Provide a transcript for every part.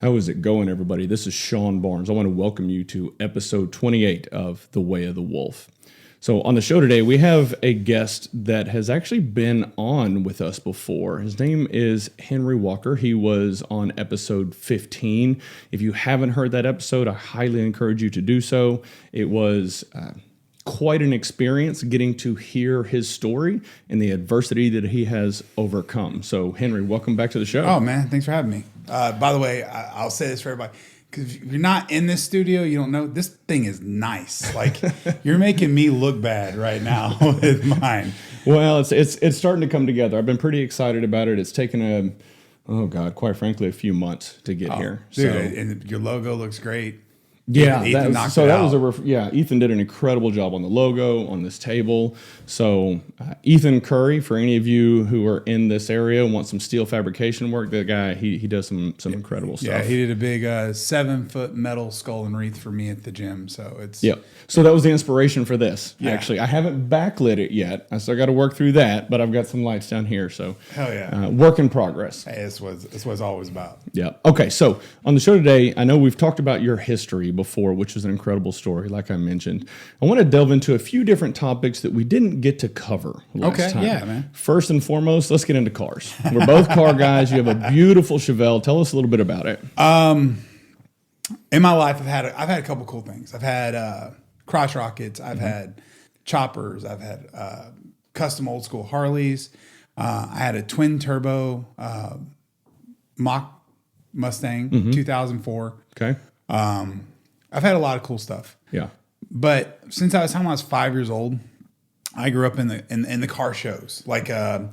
How is it going, everybody? This is Sean Barnes. I want to welcome you to episode 28 of The Way of the Wolf. So on the show today, we have a guest that has actually been on with us before. His name is Henry Walker. He was on episode 15. If you haven't heard that episode, I highly encourage you to do so. It was quite an experience getting to hear his story and the adversity that he has overcome. So, Henry, welcome back to the show. Oh, man. Thanks for having me. By the way, I'll say this for everybody. Because if you're not in this studio, you don't know. This thing is nice. Like, you're making me look bad right now with mine. Well, it's starting to come together. I've been pretty excited about it. It's taken quite frankly, a few months to get here. Dude, and your logo looks great. Yeah, Ethan Ethan did an incredible job on the logo, on this table. So Ethan Curry, for any of you who are in this area and want some steel fabrication work, that guy, he does some incredible stuff. Yeah, he did a big 7-foot metal skull and wreath for me at the gym. So it's So that was the inspiration for this. Yeah. Actually, I haven't backlit it yet. I still got to work through that, but I've got some lights down here. So hell yeah, work in progress. Hey, this was always about. Yeah. Okay. So on the show today, I know we've talked about your history before, which is an incredible story, like I mentioned. I want to delve into a few different topics that we didn't get to cover last time. Yeah, man. First and foremost, let's get into cars. We're both car guys. You have a beautiful Chevelle. Tell us a little bit about it. In my life, I've had a couple cool things. I've had crotch rockets. I've had choppers. I've had custom old school Harleys. I had a twin turbo Mach Mustang 2004. Okay. I've had a lot of cool stuff. Yeah. But since I was 5 years old, I grew up in the car shows, like the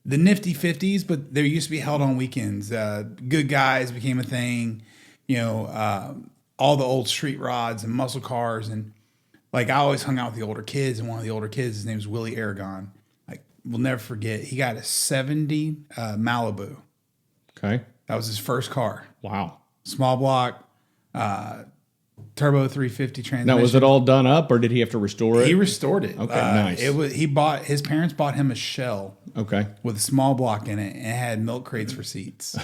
nifty 50s, but they used to be held on weekends. Good Guys became a thing, all the old street rods and muscle cars. And like, I always hung out with the older kids, and one of the older kids, his name was Willie Aragon. Like, we'll never forget. He got a 70 Malibu. Okay. That was his first car. Wow. Small block, turbo 350 transmission. Now, was it all done up, or did he have to restore it? He restored it. Okay, nice. His parents bought him a shell. Okay. With a small block in it, and it had milk crates for seats.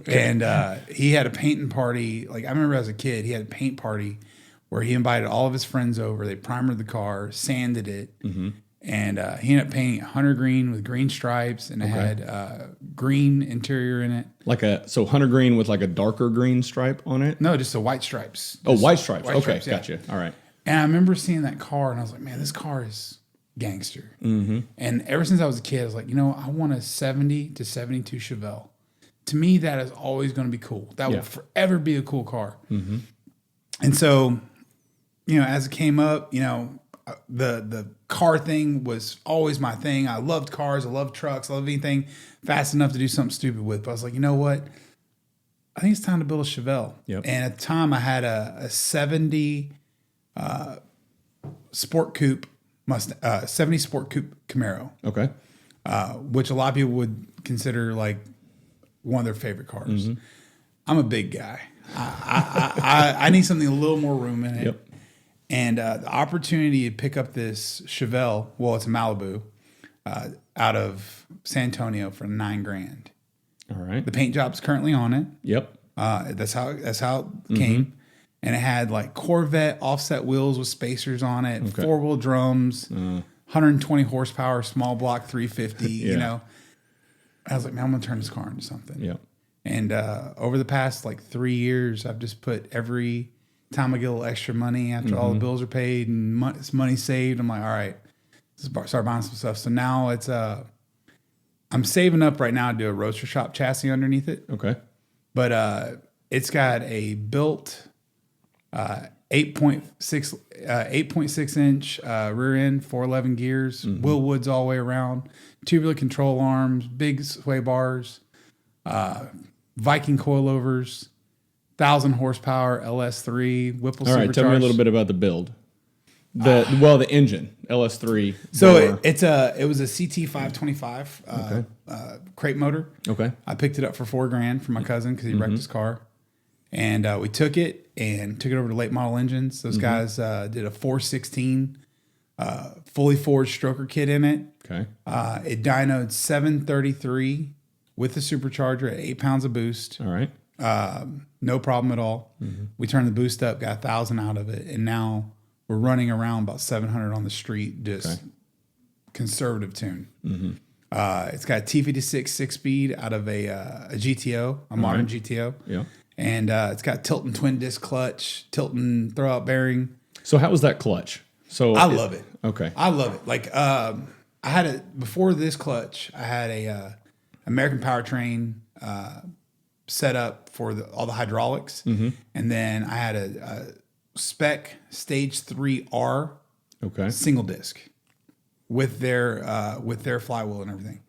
And he had a painting party. Like, I remember as a kid, he had a paint party where he invited all of his friends over. They primered the car, sanded it, and he ended up painting it hunter green with green stripes, and it had green interior in it. So hunter green with like a darker green stripe on it? No, just the white stripes. White stripes. White stripes, yeah. Gotcha. All right. And I remember seeing that car, and I was like, man, this car is gangster. Mm-hmm. And ever since I was a kid, I was like, I want a 70 to 72 Chevelle. To me, that is always going to be cool. That will forever be a cool car. Mm-hmm. And so, as it came up, the car thing was always my thing. I loved cars. I loved trucks. I loved anything fast enough to do something stupid with. But I was like, you know what? I think it's time to build a Chevelle. Yep. And at the time, I had a 70 Sport Coupe 70 Sport Coupe Camaro. Okay. Which a lot of people would consider like one of their favorite cars. Mm-hmm. I'm a big guy. I need something a little more room in it. Yep. And the opportunity to pick up this Chevelle, well, it's a Malibu, out of San Antonio for $9,000. All right. The paint job's currently on it. Yep. That's how it came. And it had like Corvette offset wheels with spacers on it, 4-wheel drums, 120 horsepower, small block 350. I was like, man, I'm gonna turn this car into something. Yeah. And over the past like 3 years, I've just put every time I get a little extra money after all the bills are paid and money saved, I'm like, all right, let's start buying some stuff. So now it's I'm saving up right now to do a roadster shop chassis underneath it. Okay. But it's got a built 8.6 inch rear end, 411 gears, wheel woods all the way around, tubular control arms, big sway bars, Viking coilovers, 1,000 horsepower LS3 Whipple supercharged. All right, tell me a little bit about the build. The engine LS3. So it was a CT 525 crate motor. Okay. I picked it up for $4,000 from my cousin because he wrecked his car. And we took it over to Late Model Engines. Those guys did a 416 fully forged stroker kit in it. Okay. It dynoed 733 with the supercharger at 8 pounds of boost. All right. No problem at all. We turned the boost up, got 1,000 out of it, and now we're running around about 700 on the street, just conservative tune. It's got a T56 6-speed out of a GTO, a modern GTO. Yeah. And it's got Tilton twin disc clutch, Tilton throwout bearing. So how was that clutch? So I love it. Okay. I love it. Like I had a before this clutch, I had a American Powertrain set up for all the hydraulics, and then I had a spec Stage 3R single disc with their flywheel and everything,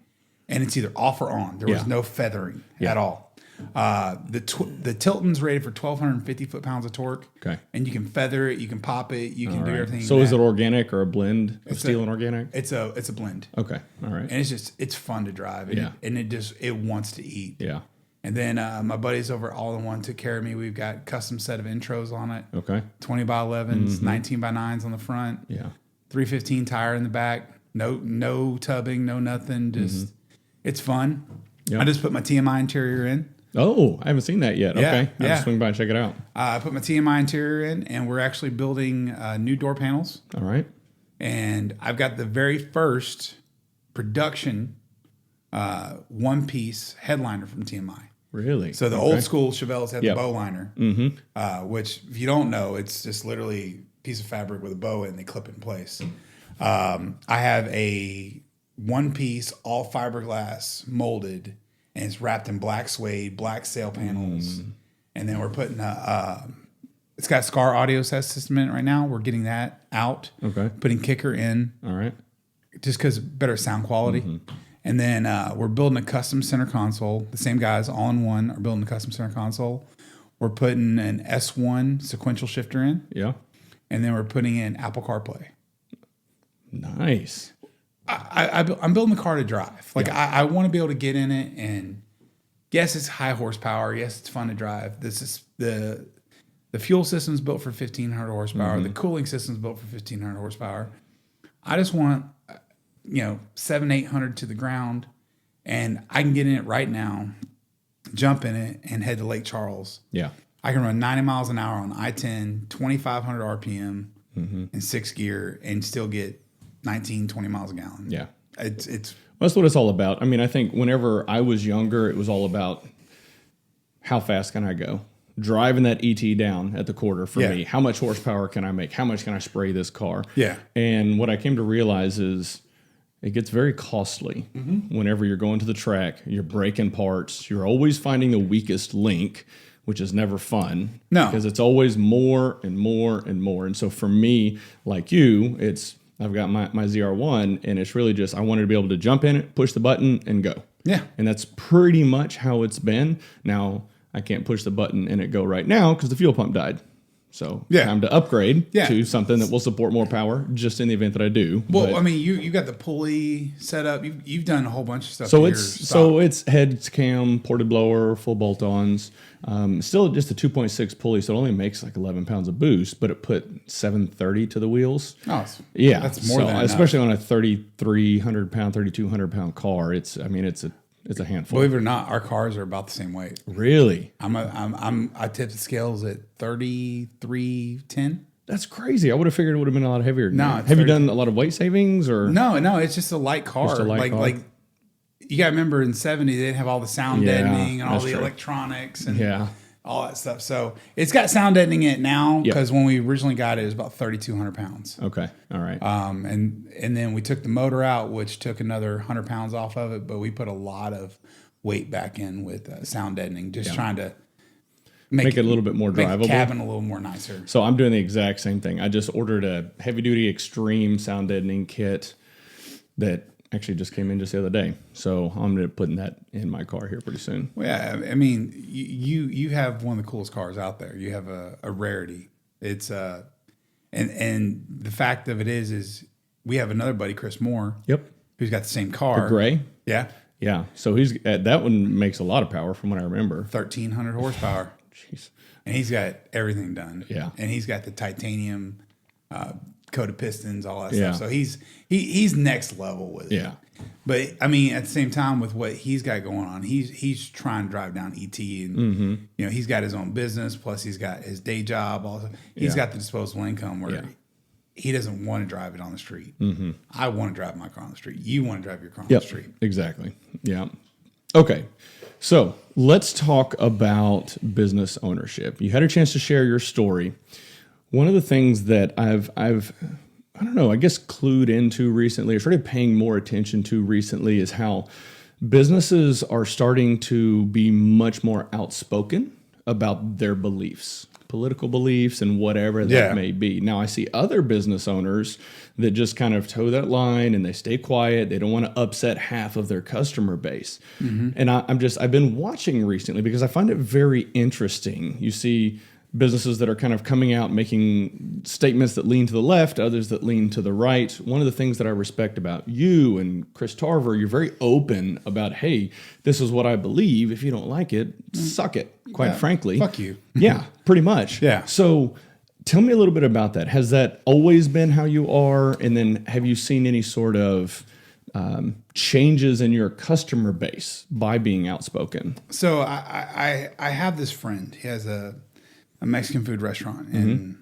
and it's either off or on. There was no feathering at all. The Tilton's rated for 1,250 foot-pounds of torque. Okay. And you can feather it, you can pop it, you can do everything. So is it organic or a blend of steel and organic? It's a blend. Okay. All right. And it's fun to drive. And it wants to eat. Yeah. And then my buddies over at All-in-One took care of me. We've got custom set of intros on it. Okay. 20 by 11s, 19 by 9s on the front. Yeah. 315 tire in the back. No tubbing, no nothing. Just it's fun. Yeah. I just put my TMI interior in. Oh, I haven't seen that yet. Yeah, Okay. I'll just swing by and check it out. I put my TMI interior in, and we're actually building new door panels. All right. And I've got the very first production one-piece headliner from TMI. Really? So the old school Chevelles had the bow liner, which if you don't know, it's just literally a piece of fabric with a bow and they clip it in place. I have a one-piece all fiberglass molded, and it's wrapped in black suede, black sail panels, and then we're putting it's got Scar audio system in it right now. We're getting that out. Okay. Putting kicker in. All right. Just because better sound quality. And then we're building a custom center console. The same guys, All-in-One, are building a custom center console. We're putting an S1 sequential shifter in. Yeah. And then we're putting in Apple CarPlay. Nice. I'm building the car to drive. Like I want to be able to get in it, and yes, it's high horsepower. Yes, it's fun to drive. This is the fuel system's built for 1,500 horsepower. The cooling system's built for 1,500 horsepower. I just want 700-800 to the ground, and I can get in it right now, jump in it, and head to Lake Charles. Yeah. I can run 90 miles an hour on I-10, 2,500 RPM in 6th gear, and still get 19, 20 miles a gallon. Yeah. It's That's what it's all about. I mean, I think whenever I was younger, it was all about how fast can I go? Driving that ET down at the quarter for me. How much horsepower can I make? How much can I spray this car? Yeah. And what I came to realize is it gets very costly whenever you're going to the track. You're breaking parts. You're always finding the weakest link, which is never fun. No. Because it's always more and more and more. And so for me, like you, I've got my ZR1, and it's really just I wanted to be able to jump in it, push the button, and go. Yeah. And that's pretty much how it's been. Now, I can't push the button and it go right now because the fuel pump died. So time to upgrade to something that will support more power just in the event that I do. Well, but, I mean, you got the pulley set up. You've done a whole bunch of stuff. So it's head cam, ported blower, full bolt-ons. Still just a 2.6 pulley, so it only makes like 11 pounds of boost, but it put 730 to the wheels. Oh, that's more than enough. Especially on a 3,300 pound, 3,200 pound car. It's a handful. Believe it or not, our cars are about the same weight. Really? I tip the scales at 3310. That's crazy. I would have figured it would have been a lot heavier. No, have you done a lot of weight savings or no? It's just a light car. Just a light car. Like you got to remember in '70 they didn't have all the sound deadening and all the electronics and all that stuff. So it's got sound deadening in it now because when we originally got it, it was about 3,200 pounds. Okay, all right. And then we took the motor out, which took another 100 pounds off of it, but we put a lot of weight back in with sound deadening, just trying to make it a little bit more drivable. Make the cabin a little more nicer. So I'm doing the exact same thing. I just ordered a heavy duty extreme sound deadening kit that actually just came in just the other day. So I'm going to be putting that in my car here pretty soon. Well, yeah, I mean, you have one of the coolest cars out there. You have a rarity. It's and the fact of it is we have another buddy, Chris Moore. Yep. Who's got the same car. The gray. Yeah. Yeah. So he's that one makes a lot of power from what I remember. 1,300 horsepower. Jeez. And he's got everything done. Yeah. And he's got the titanium coated pistons, all that stuff. So he's next level with it. Yeah. But I mean, at the same time, with what he's got going on, he's trying to drive down ET, and he's got his own business. Plus, he's got his day job. Also, he's got the disposable income where he doesn't want to drive it on the street. I want to drive my car on the street. You want to drive your car on the street. Exactly. Yeah. Okay. So let's talk about business ownership. You had a chance to share your story. One of the things that I've I don't know, I guess clued into recently, or started paying more attention to recently, is how businesses are starting to be much more outspoken about their beliefs, political beliefs, and whatever that may be. Now, I see other business owners that just kind of toe that line and they stay quiet. They don't want to upset half of their customer base. And I've been watching recently because I find it very interesting. You see businesses that are kind of coming out making statements that lean to the left, others that lean to the right. One of the things that I respect about you and Chris Tarver, you're very open about, hey, this is what I believe. If you don't like it, suck it, quite frankly. Fuck you. Yeah, pretty much. Yeah. So tell me a little bit about that. Has that always been how you are? And then have you seen any sort of changes in your customer base by being outspoken? So I have this friend. He has a Mexican food restaurant in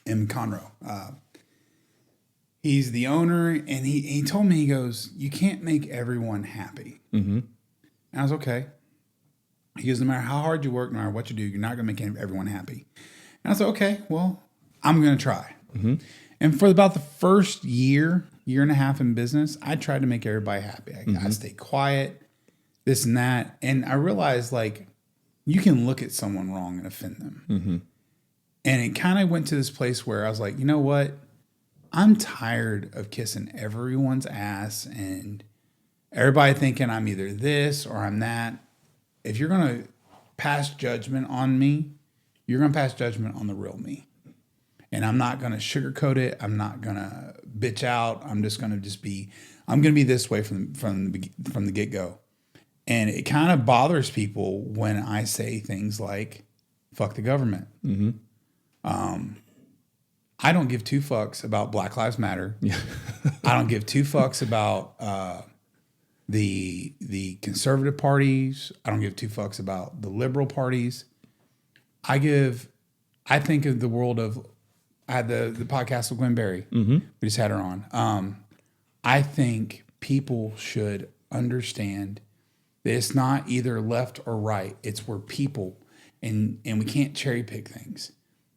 Conroe. He's the owner, and he told me, he goes, you can't make everyone happy. And I was okay. He goes, no matter how hard you work, no matter what you do, you're not going to make everyone happy. And I was like, okay, well, I'm going to try. And for about the first year and a half in business, I tried to make everybody happy. I stayed quiet, this and that. And I realized, like, you can look at someone wrong and offend them. And it kind of went to this place where I was like, you know what? I'm tired of kissing everyone's ass and everybody thinking I'm either this or I'm that. If you're going to pass judgment on me, you're going to pass judgment on the real me. And I'm not going to sugarcoat it. I'm not going to bitch out. I'm just going to I'm going to be this way from the get-go. And it kind of bothers people when I say things like, fuck the government. I don't give two fucks about Black Lives Matter. I don't give two fucks about the conservative parties. I don't give two fucks about the liberal parties. I think of the world of, I had the podcast with Gwen Berry. We just had her on. I think people should understand that it's not either left or right. It's we're people, and we can't cherry pick things.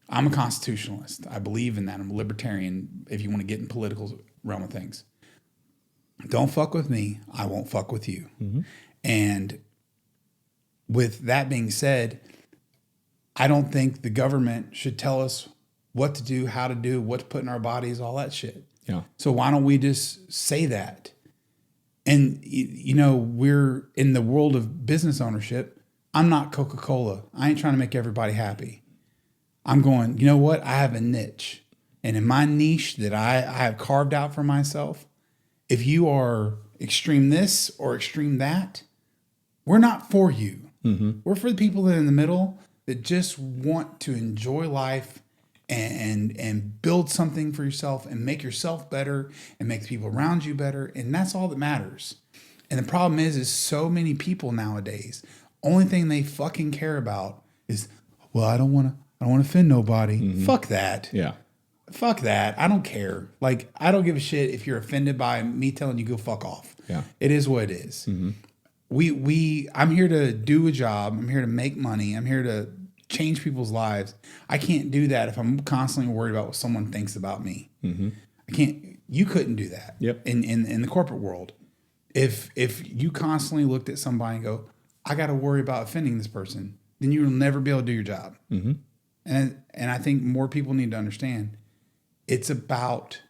I'm a constitutionalist. I believe in that. I'm a libertarian, if you want to get in political realm of things. Don't fuck with me. I won't fuck with you. And with that being said, I don't think the government should tell us what to do, how to do, what to put in our bodies, all that shit. So why don't we just say that? And, we're in the world of business ownership. I'm not Coca-Cola. I ain't trying to make everybody happy. I'm going, you know what? I have a niche. And in my niche that I have carved out for myself, if you are extreme this or extreme that, we're not for you. We're for the people that are in the middle that just want to enjoy life and build something for yourself and make yourself better and make the people around you better. And that's all that matters. And the problem is so many people nowadays, only thing they fucking care about is, well, I don't want to offend nobody. Fuck that. Fuck that. I don't care. Like, I don't give a shit if you're offended by me telling you go fuck off. It is what it is. I'm here to do a job. I'm here to make money. I'm here to change people's lives. I can't do that if I'm constantly worried about what someone thinks about me. I can't. You couldn't do that. In the corporate world. If you constantly looked at somebody and go, I got to worry about offending this person, then you will never be able to do your job. And I think more people need to understand it's about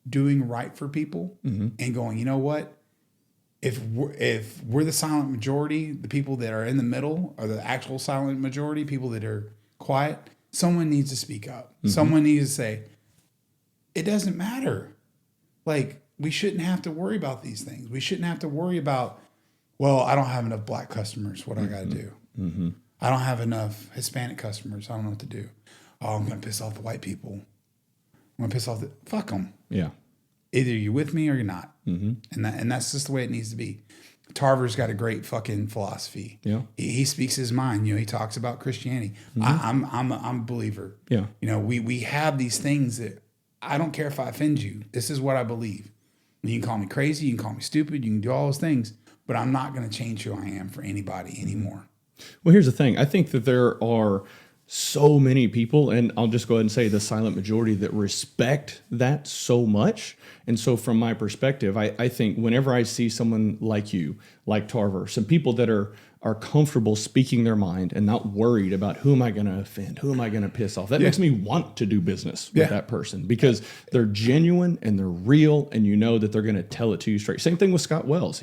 doing right for people and going, you know what? If we're the silent majority, the people that are in the middle are the actual silent majority, people that are quiet, someone needs to speak up. Someone needs to say, it doesn't matter. Like, we shouldn't have to worry about these things. We shouldn't have to worry about, well, I don't have enough black customers. What do I got to do? I don't have enough Hispanic customers. I don't know what to do. Oh, I'm going to piss off the white people. I'm going to piss off fuck them. Either you're with me or you're not. And that's just the way it needs to be. Tarver's got a great fucking philosophy. Yeah. He speaks his mind. He talks about Christianity. I'm a believer. Yeah. We have these things that I don't care if I offend you. This is what I believe. You can call me crazy. You can call me stupid. You can do all those things, but I'm not going to change who I am for anybody anymore. Well, here's the thing. I think that there are so many people, and I'll just go ahead and say the silent majority, that respect that so much. And so from my perspective, I think whenever I see someone like you, like Tarver, some people that are comfortable speaking their mind and not worried about who am I going to offend, who am I going to piss off, that makes me want to do business with that person, because they're genuine and they're real, and you know that they're going to tell it to you straight. Same thing with Scott Wells.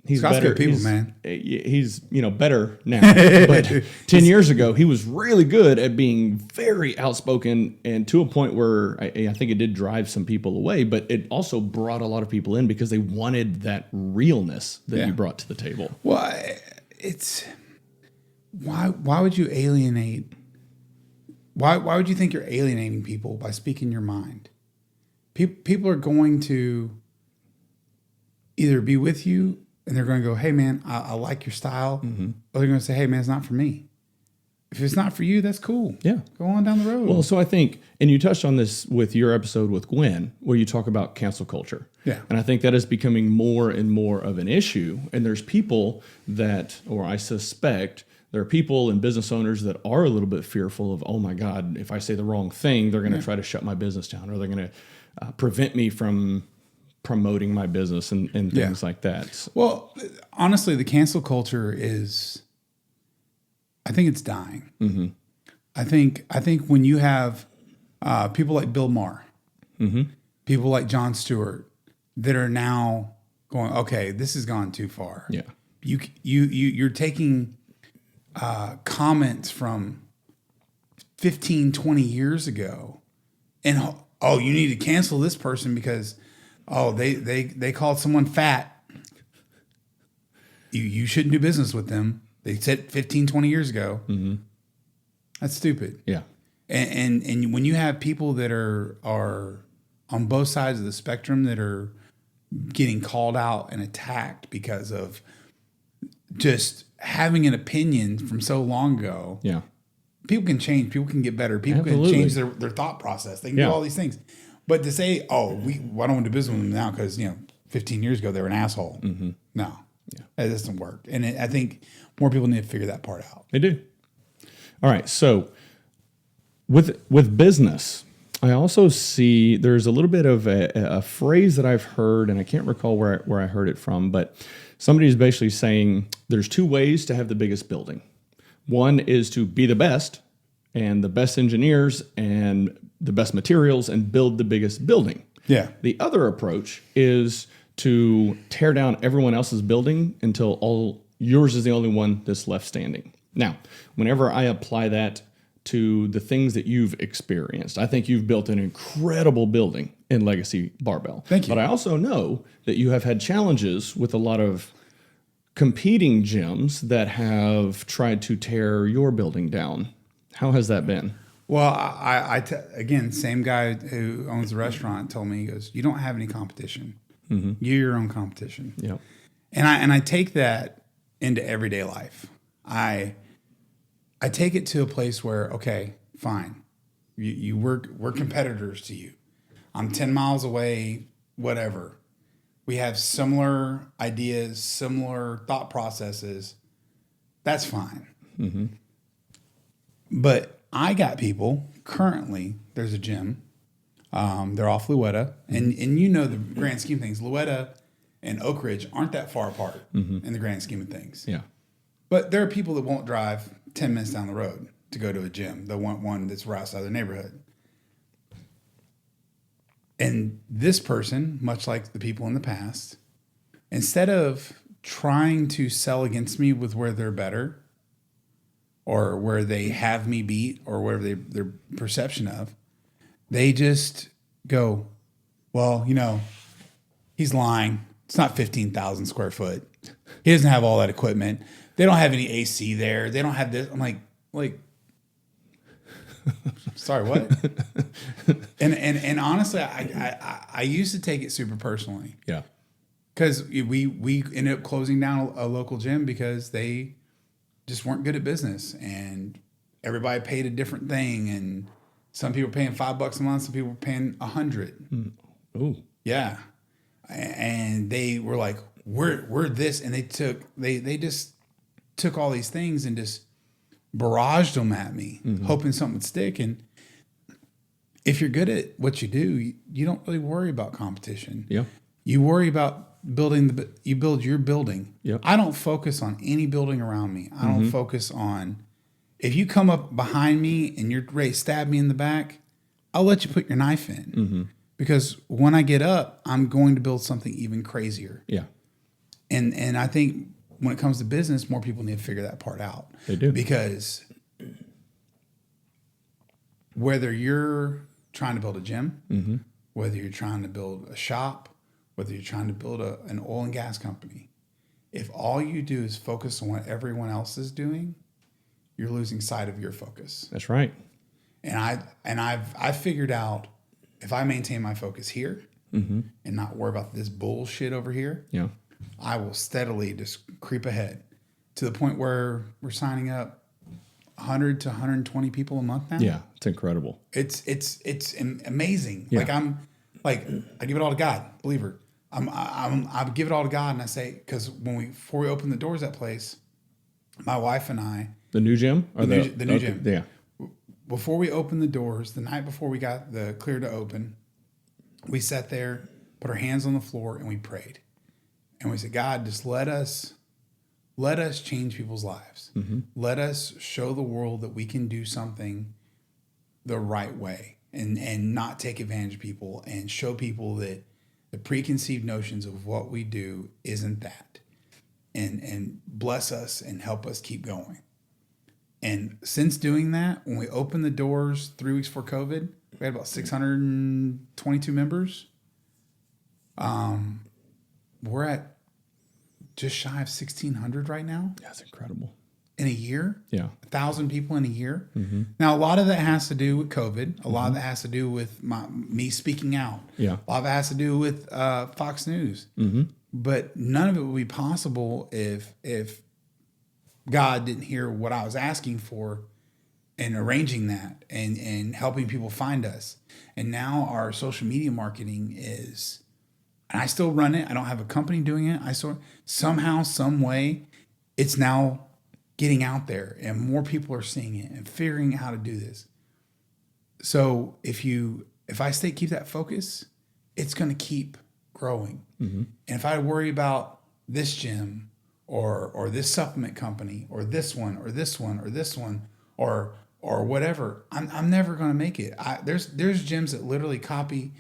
He's Scott's better. Good people, man. He's better now. But 10 years ago, he was really good at being very outspoken, and to a point where I think it did drive some people away, but it also brought a lot of people in because they wanted that realness that you brought to the table. Well, it's why would you alienate? Why would you think you're alienating people by speaking your mind? People are going to either be with you, and they're going to go, hey, man, I like your style. Or they're going to say, hey, man, it's not for me. If it's not for you, that's cool. Yeah. Go on down the road. Well, so I think, and you touched on this with your episode with Gwen, where you talk about cancel culture. Yeah. And I think that is becoming more and more of an issue. And there's people that, or I suspect, there are people and business owners that are a little bit fearful of, oh my God, if I say the wrong thing, they're going to try to shut my business down, or they're going to prevent me from promoting my business and things like that. Well, honestly, the cancel culture I think it's dying. I think when you have people like Bill Maher, people like Jon Stewart, that are now going, okay, this has gone too far. Yeah. You're taking comments from 15, 20 years ago, and you need to cancel this person because they called someone fat. You shouldn't do business with them. They said 15, 20 years ago. That's stupid. Yeah. And when you have people that are on both sides of the spectrum that are getting called out and attacked because of just having an opinion from so long ago. Yeah. People can change. People can get better. People can change their thought process. They can do all these things. But to say, why don't we do business with them now? Because 15 years ago they were an asshole. No, that doesn't work. And I think more people need to figure that part out. They do. All right. So with business, I also see there's a little bit of a phrase that I've heard, and I can't recall where I heard it from, but somebody's basically saying there's two ways to have the biggest building. One is to be the best and the best engineers and the best materials and build the biggest building. Yeah. The other approach is to tear down everyone else's building until yours is the only one that's left standing. Now, whenever I apply that to the things that you've experienced, I think you've built an incredible building in Legacy Barbell. Thank you. But I also know that you have had challenges with a lot of competing gyms that have tried to tear your building down. How has that been? Well, again, same guy who owns the restaurant told me, he goes, you don't have any competition. You're your own competition. Yeah. And I take that into everyday life. I take it to a place where, okay, fine. We're competitors to you. I'm 10 miles away, whatever. We have similar ideas, similar thought processes. That's fine. But I got people currently, there's a gym. They're off Louetta. And the grand scheme of things, Louetta and Oak Ridge aren't that far apart in the grand scheme of things. Yeah. But there are people that won't drive 10 minutes down the road to go to a gym. They want one that's right outside their neighborhood. And this person, much like the people in the past, instead of trying to sell against me with where they're better or where they have me beat or whatever their perception of, they just go, well, he's lying. It's not 15,000 square foot. He doesn't have all that equipment. They don't have any AC there. They don't have this. I'm like, Sorry, what? and honestly, I used to take it super personally. Yeah. Because we ended up closing down a local gym because they just weren't good at business, and everybody paid a different thing, and some people were paying $5 a month, some people were paying $100. Ooh. Yeah, and they were like, we're this, and they just took all these things and just barraged them at me, hoping something would stick. And if you're good at what you do, you don't really worry about competition. Yeah. You worry about you build your building. Yep. I don't focus on any building around me. I don't focus on, if you come up behind me and you're ready to stab me in the back, I'll let you put your knife in. Because when I get up, I'm going to build something even crazier. Yeah. And I think when it comes to business, more people need to figure that part out. They do. Because whether you're trying to build a gym, whether you're trying to build a shop, whether you're trying to build an oil and gas company, if all you do is focus on what everyone else is doing, you're losing sight of your focus. That's right. And I've figured out, if I maintain my focus here and not worry about this bullshit over here, Yeah. I will steadily just creep ahead to the point where we're signing up 100 to 120 people a month now. Yeah. It's incredible. It's amazing. Yeah. I give it all to God, believer. I give it all to God, and I say, because before we opened the doors of that place, my wife and I, The new gym? Or the new okay, gym. Yeah. Before we opened the doors, the night before we got the clear to open, we sat there, put our hands on the floor, and we prayed. And we said, God, just let us change people's lives. Let us show the world that we can do something the right way and not take advantage of people, and show people that the preconceived notions of what we do isn't that. And bless us and help us keep going. And since doing that, when we opened the doors 3 weeks before COVID, we had about 622 members. We're at just shy of 1,600 right now. That's incredible. In a year. Yeah. 1,000 people in a year. Now, a lot of that has to do with COVID. A lot of that has to do with me speaking out. Yeah. A lot of it has to do with Fox News. But none of it would be possible if God didn't hear what I was asking for and arranging that and helping people find us. And now our social media marketing is, and I still run it. I don't have a company doing it. Somehow, some way, it's now getting out there, and more people are seeing it and figuring out how to do this. So if I keep that focus, it's going to keep growing. And if I worry about this gym or this supplement company or this one or this one or this one or whatever, I'm never going to make it. There's gyms that literally copy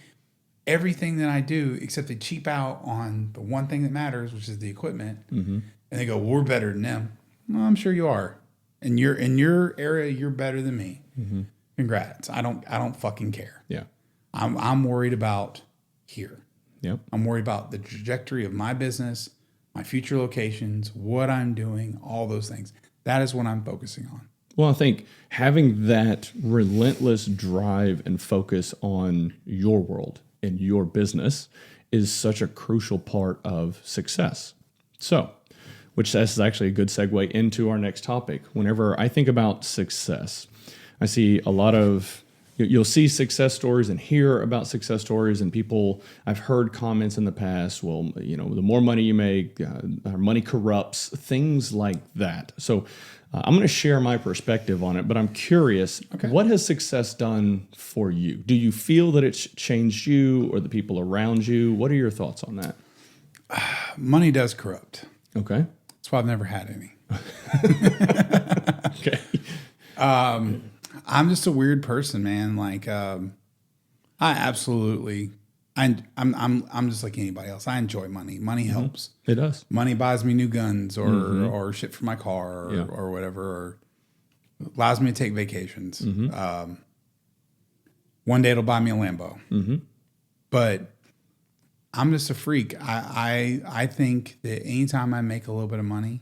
everything that I do, except they cheap out on the one thing that matters, which is the equipment. And they go, well, we're better than them. Well, I'm sure you are. In your area, you're better than me. Congrats. I don't fucking care. Yeah. I'm worried about here. Yep. I'm worried about the trajectory of my business, my future locations, what I'm doing, all those things. That is what I'm focusing on. Well, I think having that relentless drive and focus on your world and your business is such a crucial part of success. So, which is actually a good segue into our next topic. Whenever I think about success, I see a lot of, you'll see success stories and hear about success stories, and people, I've heard comments in the past, well, the more money you make, money corrupts, things like that. So I'm going to share my perspective on it, but I'm curious, What has success done for you? Do you feel that it's changed you or the people around you? What are your thoughts on that? Money does corrupt. Okay. That's why I've never had any. Okay. I'm just a weird person, man. Like, I'm just like anybody else. I enjoy money. Money helps. It does. Money buys me new guns or shit for my car or whatever, or allows me to take vacations. One day it'll buy me a Lambo. But I'm just a freak. I think that anytime I make a little bit of money,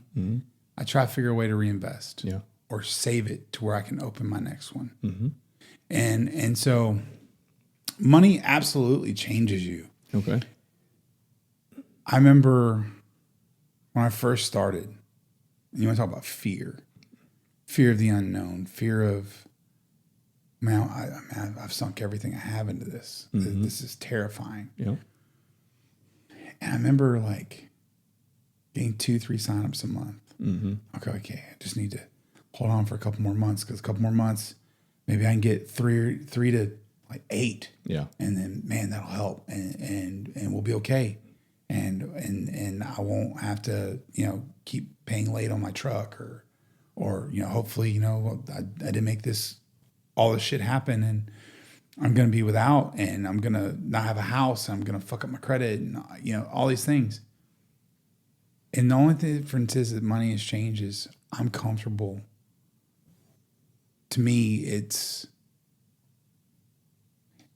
I try to figure a way to reinvest. Yeah. Or save it to where I can open my next one. And so money absolutely changes you. Okay. I remember when I first started, you want to talk about fear of the unknown, fear of, man, I've sunk everything I have into this. Mm-hmm. This is terrifying. Yeah. And I remember like getting 2-3 signups a month. Mm-hmm. Okay, I just need to hold on for a couple more months, because a couple more months, maybe I can get three to like 8. Yeah. And then, man, that'll help, and we'll be okay. And I won't have to, keep paying late on my truck, or hopefully, I didn't make all this shit happen, and I'm going to be without, and I'm going to not have a house. I'm going to fuck up my credit, and all these things. And the only difference is that money has changed is I'm comfortable. To me, it's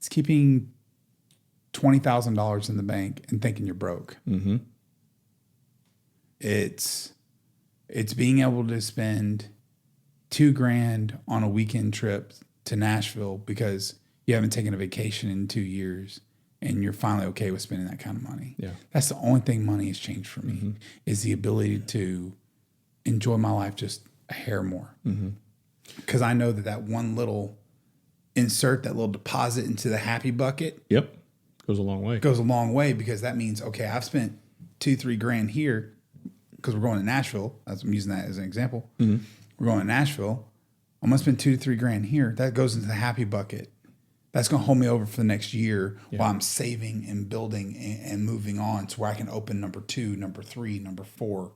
keeping $20,000 in the bank and thinking you're broke. Mm-hmm. It's being able to spend $2,000 on a weekend trip to Nashville because you haven't taken a vacation in 2 years, and you're finally okay with spending that kind of money. Yeah. That's the only thing money has changed for me, Mm-hmm. is the ability to enjoy my life just a hair more. Because I know that one little insert, that little deposit into the happy bucket, Yep. Goes a long way. goes a long way, because that means, okay, I've spent $2-3 here because we're going to Nashville. I'm using that as an example. Mm-hmm. We're going to Nashville. I'm going to spend $2-3 here. That goes into the happy bucket. That's going to hold me over for the next year while I'm saving and building and moving on to where I can open number 2, number 3, number 4,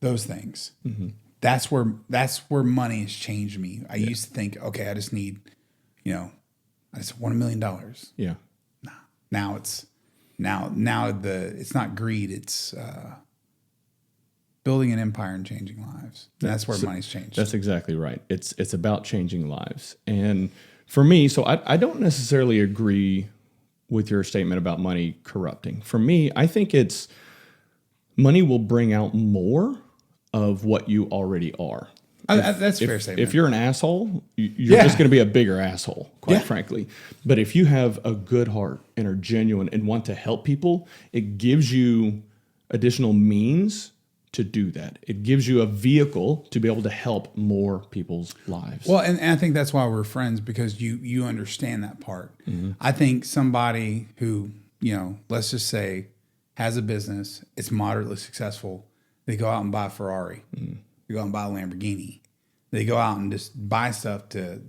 those things. Mm-hmm. That's where money has changed me. I used to think, okay, I just need, I just want $1 million. Yeah. Now it's not greed. It's building an empire and changing lives. And that's where money's changed. That's exactly right. It's about changing lives. And for me, so I don't necessarily agree with your statement about money corrupting. For me, I think money will bring out more of what you already are. That's a fair statement. If you're an asshole, you're just going to be a bigger asshole, quite frankly. But if you have a good heart and are genuine and want to help people, it gives you additional means to do that. It gives you a vehicle to be able to help more people's lives. Well, and I think that's why we're friends, because you understand that part. Mm-hmm. I think somebody who, let's just say has a business, it's moderately successful, they go out and buy a Ferrari. Mm-hmm. They go out and buy a Lamborghini. They go out and just buy stuff to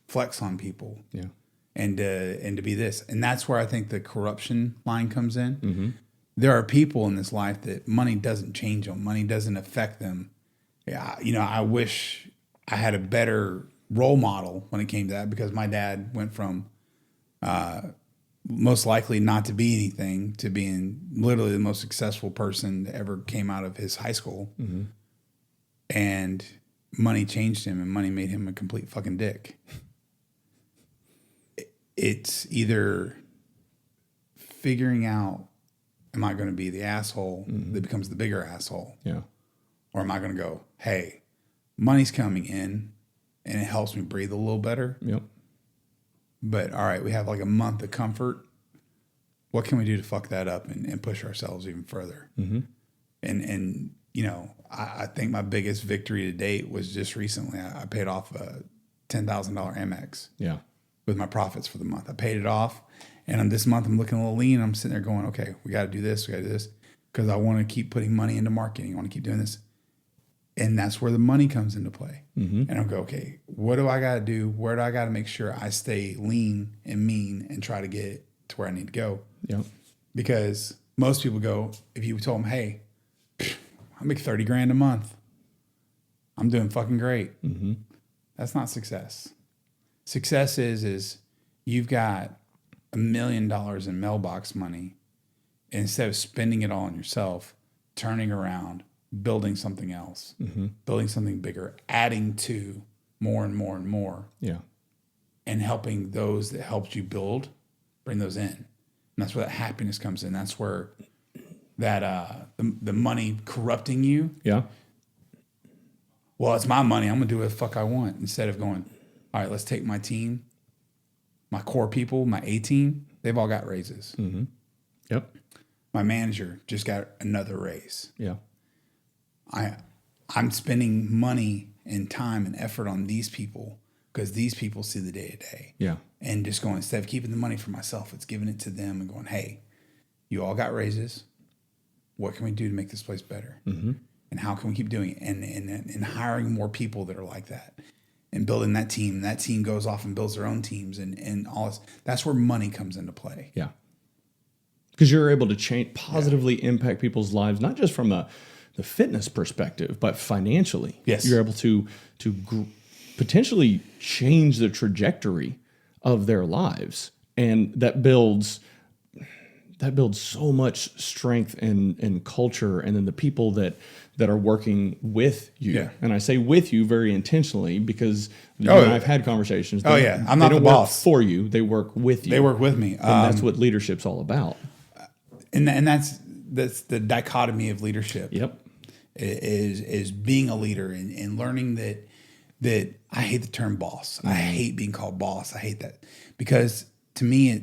flex on people. Yeah. And to be this. And that's where I think the corruption line comes in. Mm-hmm. There are people in this life that money doesn't change them. Money doesn't affect them. Yeah, I wish I had a better role model when it came to that, because my dad went from most likely not to be anything to being literally the most successful person that ever came out of his high school. Mm-hmm. And money changed him, and money made him a complete fucking dick. It's either figuring out, am I going to be the asshole that becomes the bigger asshole? Yeah. Or am I going to go, hey, money's coming in and it helps me breathe a little better. Yep. But all right, we have like a month of comfort. What can we do to fuck that up and push ourselves even further? Mm-hmm. And I think my biggest victory to date was just recently. I paid off a $10,000 Amex. Yeah. With my profits for the month. I paid it off. And this month I'm looking a little lean. I'm sitting there going, okay, we got to do this. We got to do this. Because I want to keep putting money into marketing. I want to keep doing this. And that's where the money comes into play. Mm-hmm. And I'll go, okay, what do I got to do? Where do I got to make sure I stay lean and mean and try to get to where I need to go? Yep. Because most people go, if you told them, hey, I make $30,000 a month, I'm doing fucking great. Mm-hmm. That's not success. Success is you've got $1 million in mailbox money, and instead of spending it all on yourself, turning around, building something else, building something bigger, adding to more and more and more. Yeah. And helping those that helped you build, bring those in. And that's where that happiness comes in. That's where that the money corrupting you. Yeah. Well, it's my money. I'm going to do what the fuck I want. Instead of going, all right, let's take my team my core people, my A team, they've all got raises. Mm-hmm. Yep. My manager just got another raise. Yeah. I'm spending money and time and effort on these people because these people see the day to day. Yeah. And just going, instead of keeping the money for myself, it's giving it to them and going, hey, you all got raises. What can we do to make this place better? Mm-hmm. And how can we keep doing it? And hiring more people that are like that and building that team. That team goes off and builds their own teams and all this. That's where money comes into play. Yeah. Because you're able to positively impact people's lives, not just from the fitness perspective, but financially. Yes. You're able to potentially change the trajectory of their lives. And that builds so much strength and culture, and then the people that are working with you. Yeah. And I say with you very intentionally because I've had conversations. I'm not the boss for you. They work with you. They work with me. And that's what leadership's all about. And that's the dichotomy of leadership. Yep. Is being a leader and learning that I hate the term boss. I hate being called boss. I hate that because to me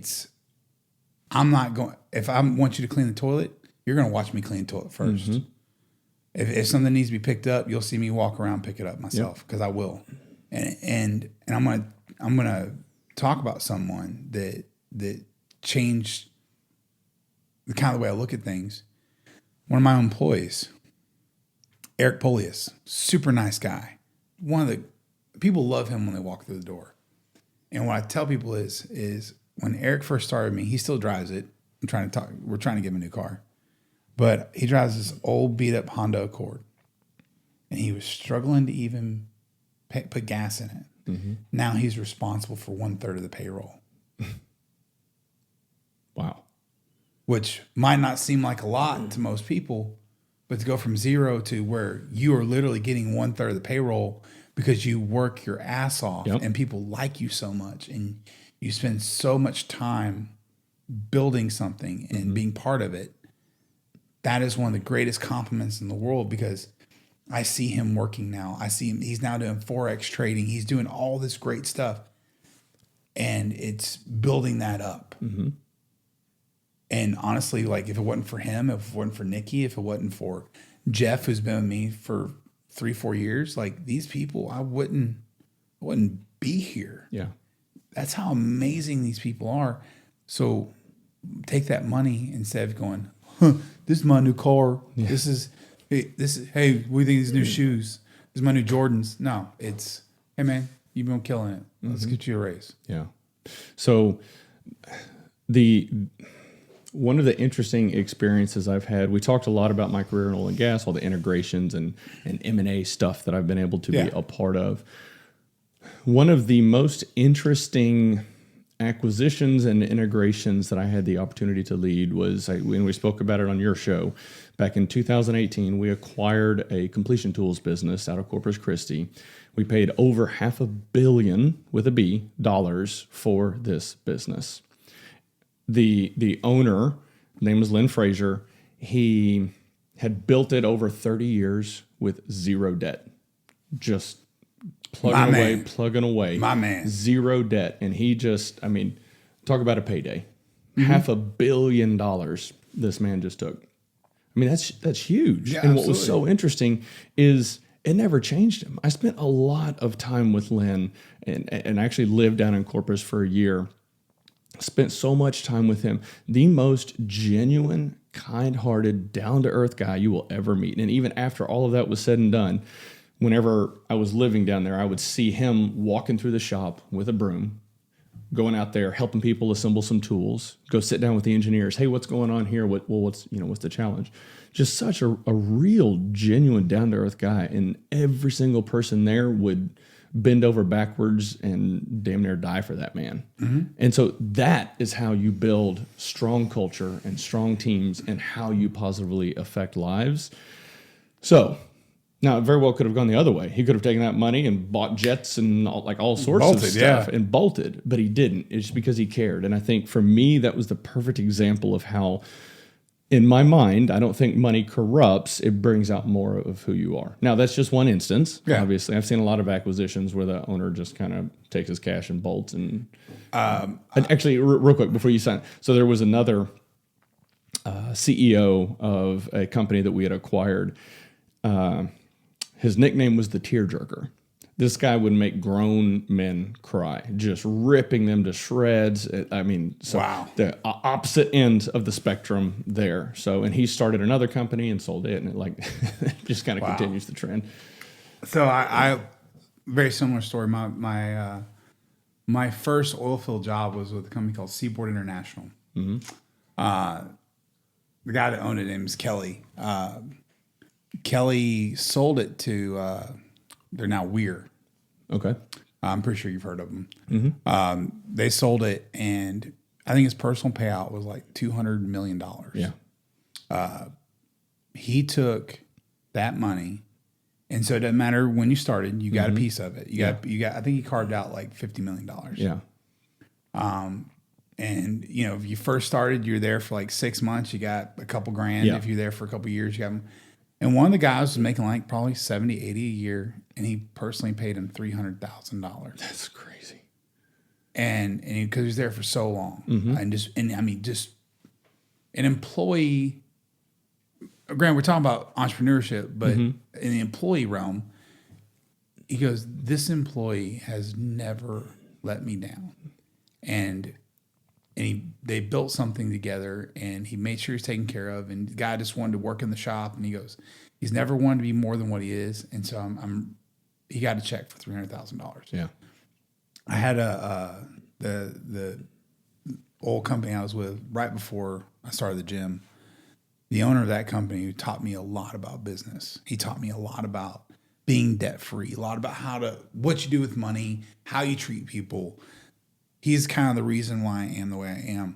I'm not going. If I want you to clean the toilet, you're going to watch me clean the toilet first. Mm-hmm. If something needs to be picked up, you'll see me walk around pick it up myself because I will. And I'm gonna talk about someone that changed the kind of way I look at things. One of my own employees, Eric Polius, super nice guy. One of the people love him when they walk through the door. And what I tell people is when Eric first started me, he still drives it. We're trying to give him a new car. But he drives this old beat up Honda Accord. And he was struggling to even put gas in it. Mm-hmm. Now he's responsible for 1/3 of the payroll. Wow. Which might not seem like a lot to most people, but to go from zero to where you are literally getting 1/3 of the payroll because you work your ass off and people like you so much and you spend so much time building something and being part of it. That is one of the greatest compliments in the world because I see him working now. I see him. He's now doing Forex trading. He's doing all this great stuff. And it's building that up. Mm-hmm. And honestly, like if it wasn't for him, if it wasn't for Nikki, if it wasn't for Jeff, who's been with me for 3-4 years, like these people, I wouldn't be here. Yeah. That's how amazing these people are. So take that money instead of going, this is my new car. Yeah. This is, hey, what do you think of these new shoes? This is my new Jordans. No, it's, hey man, you've been killing it. Let's get you a raise. Yeah. So one of the interesting experiences I've had, we talked a lot about my career in oil and gas, all the integrations and M&A stuff that I've been able to be a part of. One of the most interesting acquisitions and integrations that I had the opportunity to lead was when we spoke about it on your show back in 2018. We acquired a completion tools business out of Corpus Christi. We paid over $500 million with a B dollars for this business. The owner, name was Lynn Frazier. He had built it over 30 years with zero debt, just plugging away. My man. Zero debt. And he just, talk about a payday. Mm-hmm. $500 million this man just took. That's huge. Yeah, and what absolutely. was so interesting is it never changed him. I spent a lot of time with Lynn and actually lived down in Corpus for a year. Spent so much time with him. The most genuine, kind-hearted, down-to-earth guy you will ever meet. And even after all of that was said and done, whenever I was living down there, I would see him walking through the shop with a broom, going out there, helping people assemble some tools, go sit down with the engineers. Hey, what's going on here? What's the challenge? Just such a real, genuine, down-to-earth guy. And every single person there would bend over backwards and damn near die for that man. Mm-hmm. And so that is how you build strong culture and strong teams and how you positively affect lives. So now it very well could have gone the other way. He could have taken that money and bought jets and all sorts of stuff and bolted, but he didn't. It's because he cared. And I think for me, that was the perfect example of how in my mind, I don't think money corrupts. It brings out more of who you are. Now, that's just one instance. Yeah. Obviously, I've seen a lot of acquisitions where the owner just kind of takes his cash and bolts. And actually, real quick before you sign, so there was another CEO of a company that we had acquired. His nickname was the tearjerker. This guy would make grown men cry, just ripping them to shreds. I mean, so Wow. the opposite end of the spectrum there. So, and he started another company and sold it, and it like just kind of continues the trend. So I very similar story. My first oil field job was with a company called Seaboard International. The guy that owned it, name is Kelly. Kelly sold it to. They're now Weir. Okay. I'm pretty sure you've heard of them. They sold it, and I think his personal payout was like $200 million. Yeah. He took that money, and so it doesn't matter when you started, you got a piece of it. You got. I think he carved out like $50 million. Yeah. And if you first started, you're there for like 6 months, you got a couple grand. Yeah. If you're there for a couple of years, you got. And one of the guys was making like probably 70, 80 a year, and he personally paid him $300,000. That's crazy. And because he was there for so long, just an employee. Grant, we're talking about entrepreneurship, but in the employee realm, he goes, "This employee has never let me down," and they built something together, and he made sure he's taken care of. And the guy just wanted to work in the shop, and he goes, he's never wanted to be more than what he is, and so he got a check for $300,000. Yeah. I had the old company I was with right before I started the gym. The owner of that company taught me a lot about business. He taught me a lot about being debt free, a lot about what you do with money, how you treat people. He's kind of the reason why I am the way I am.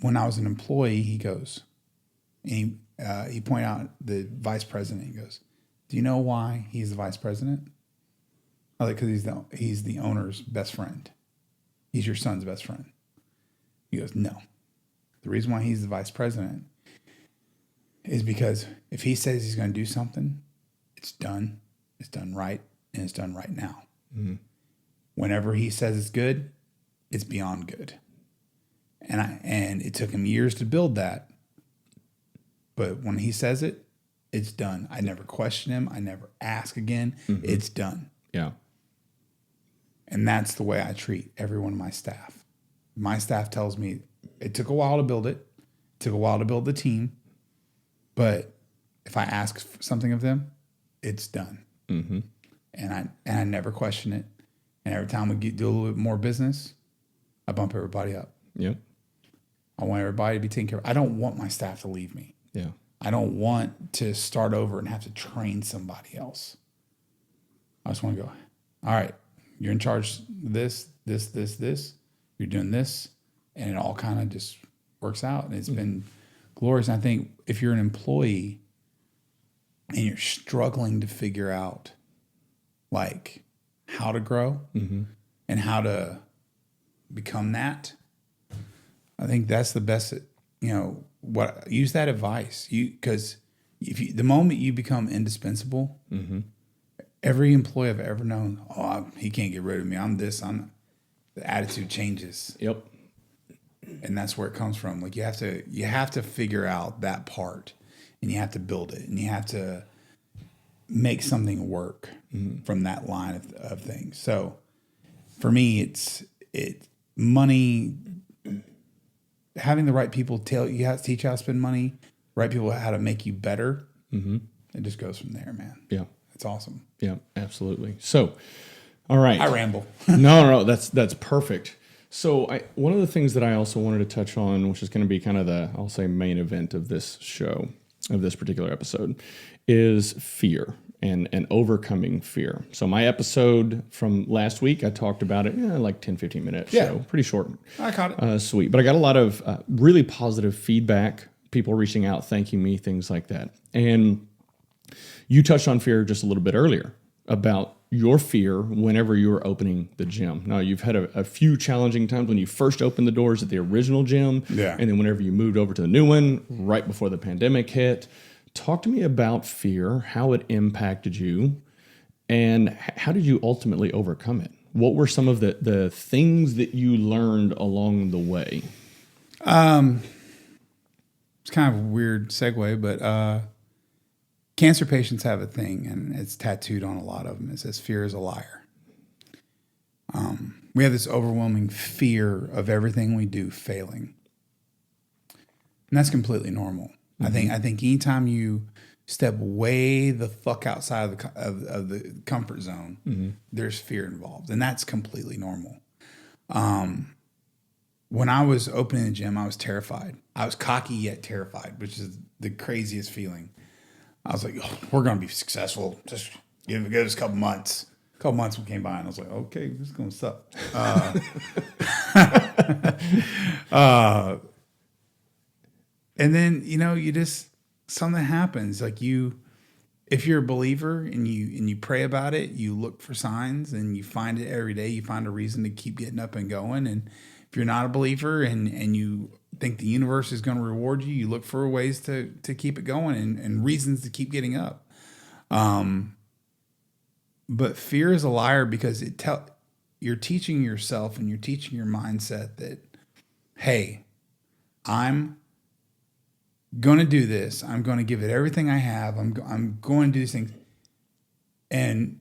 When I was an employee, he goes, and he pointed out the vice president. He goes, "Do you know why he's the vice president?" I was like, "Because he's the owner's best friend. He's your son's best friend." He goes, "No. The reason why he's the vice president is because if he says he's going to do something, it's done. It's done right, and it's done right now. Mm-hmm. Whenever he says it's good, it's beyond good." And it took him years to build that. But when he says it, it's done. I never question him. I never ask again. Mm-hmm. It's done. Yeah. And that's the way I treat every one of my staff. My staff tells me it took a while to build it. It took a while to build the team. But if I ask something of them, it's done. Mm-hmm. And I never question it. And every time we do a little bit more business, I bump everybody up. Yep. I want everybody to be taken care of. I don't want my staff to leave me. Yeah. I don't want to start over and have to train somebody else. I just want to go, all right, you're in charge of this. You're doing this. And it all kind of just works out. And it's been glorious. And I think if you're an employee and you're struggling to figure out like how to grow and how to become that, I think that's the best, use that advice. Because the moment you become indispensable, every employee I've ever known, he can't get rid of me. I'm this, the attitude changes. Yep. And that's where it comes from. Like you have to figure out that part, and you have to build it, and you have to make something work from that line of things. So for me, it's money, having the right people you have to teach you how to spend money, right people how to make you better. Mm-hmm. It just goes from there, man. Yeah. It's awesome. Yeah, absolutely. So, all right. I ramble. No, that's perfect. So one of the things that I also wanted to touch on, which is going to be kind of the, I'll say, main event of this show, of this particular episode, is fear and overcoming fear. So my episode from last week, I talked about it, like 10, 15 minutes. Yeah. So pretty short. I caught it. Sweet. But I got a lot of really positive feedback, people reaching out, thanking me, things like that. And you touched on fear just a little bit earlier. about your fear whenever you were opening the gym. Now, you've had a few challenging times when you first opened the doors at the original gym, Yeah. and then whenever you moved over to the new one, right before the pandemic hit. Talk to me about fear, how it impacted you, and how did you ultimately overcome it? What were some of the things that you learned along the way? It's kind of a weird segue, but cancer patients have a thing, and it's tattooed on a lot of them. It says, "Fear is a liar." We have this overwhelming fear of everything we do failing, and that's completely normal. I think anytime you step way the fuck outside of the comfort zone, there's fear involved, and that's completely normal. When I was opening the gym, I was terrified. I was cocky yet terrified, which is the craziest feeling. I was like, oh, we're going to be successful. Just give us a couple months. A couple months came by, and I was like, okay, this is going to suck. And then, you just, something happens. Like if you're a believer and you pray about it, you look for signs and you find it every day. You find a reason to keep getting up and going. And if you're not a believer and you think the universe is going to reward you, you look for ways to keep it going and reasons to keep getting up. But fear is a liar because you're teaching yourself and you're teaching your mindset that, hey, I'm going to do this. I'm going to give it everything I have. I'm going to do these things. And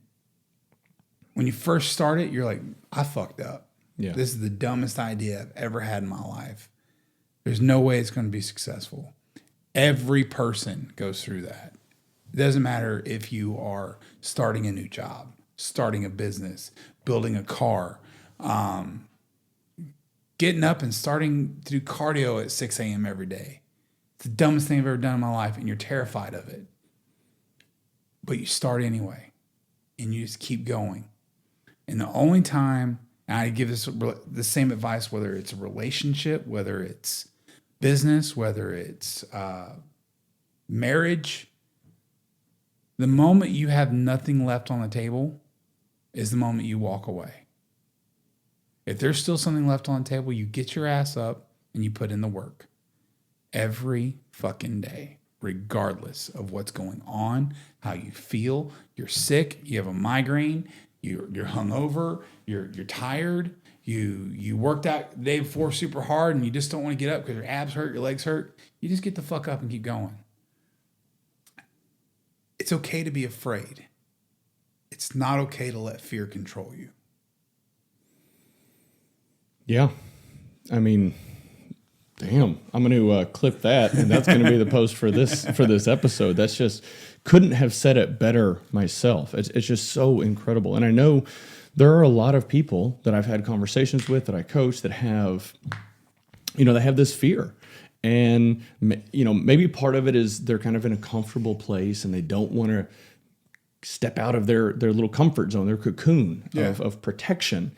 when you first start it, you're like, I fucked up. Yeah. This is the dumbest idea I've ever had in my life. There's no way it's going to be successful. Every person goes through that. It doesn't matter if you are starting a new job, starting a business, building a car, getting up and starting to do cardio at 6 a.m. every day. It's the dumbest thing I've ever done in my life, and you're terrified of it. But you start anyway, and you just keep going. And the only time, and I give this the same advice, whether it's a relationship, whether it's business, whether it's marriage, the moment you have nothing left on the table is the moment you walk away. If there's still something left on the table, you get your ass up and you put in the work. Every fucking day, regardless of what's going on, how you feel. You're sick, you have a migraine, you're hungover, you're tired, you worked out the day before super hard and you just don't want to get up because your abs hurt, your legs hurt. You just get the fuck up and keep going. It's okay to be afraid. It's not okay to let fear control you. Yeah. I mean, damn, I'm going to clip that, and that's going to be the post for this episode. That's just, couldn't have said it better myself. It's just so incredible. And I know there are a lot of people that I've had conversations with, that I coach, that have, they have this fear. And, maybe part of it is they're kind of in a comfortable place and they don't want to step out of their little comfort zone, their cocoon of protection.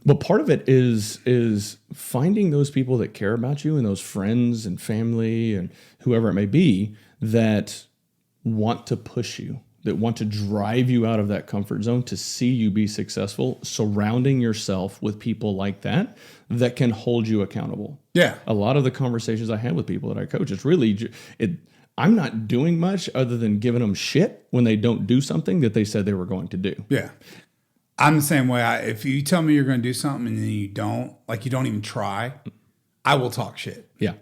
But part of it is finding those people that care about you and those friends and family and whoever it may be that want to push you, that want to drive you out of that comfort zone to see you be successful, surrounding yourself with people like that can hold you accountable. Yeah. A lot of the conversations I had with people that I coach, it's really, I'm not doing much other than giving them shit when they don't do something that they said they were going to do. Yeah. I'm the same way. If you tell me you're going to do something and then you don't even try, I will talk shit. Yeah.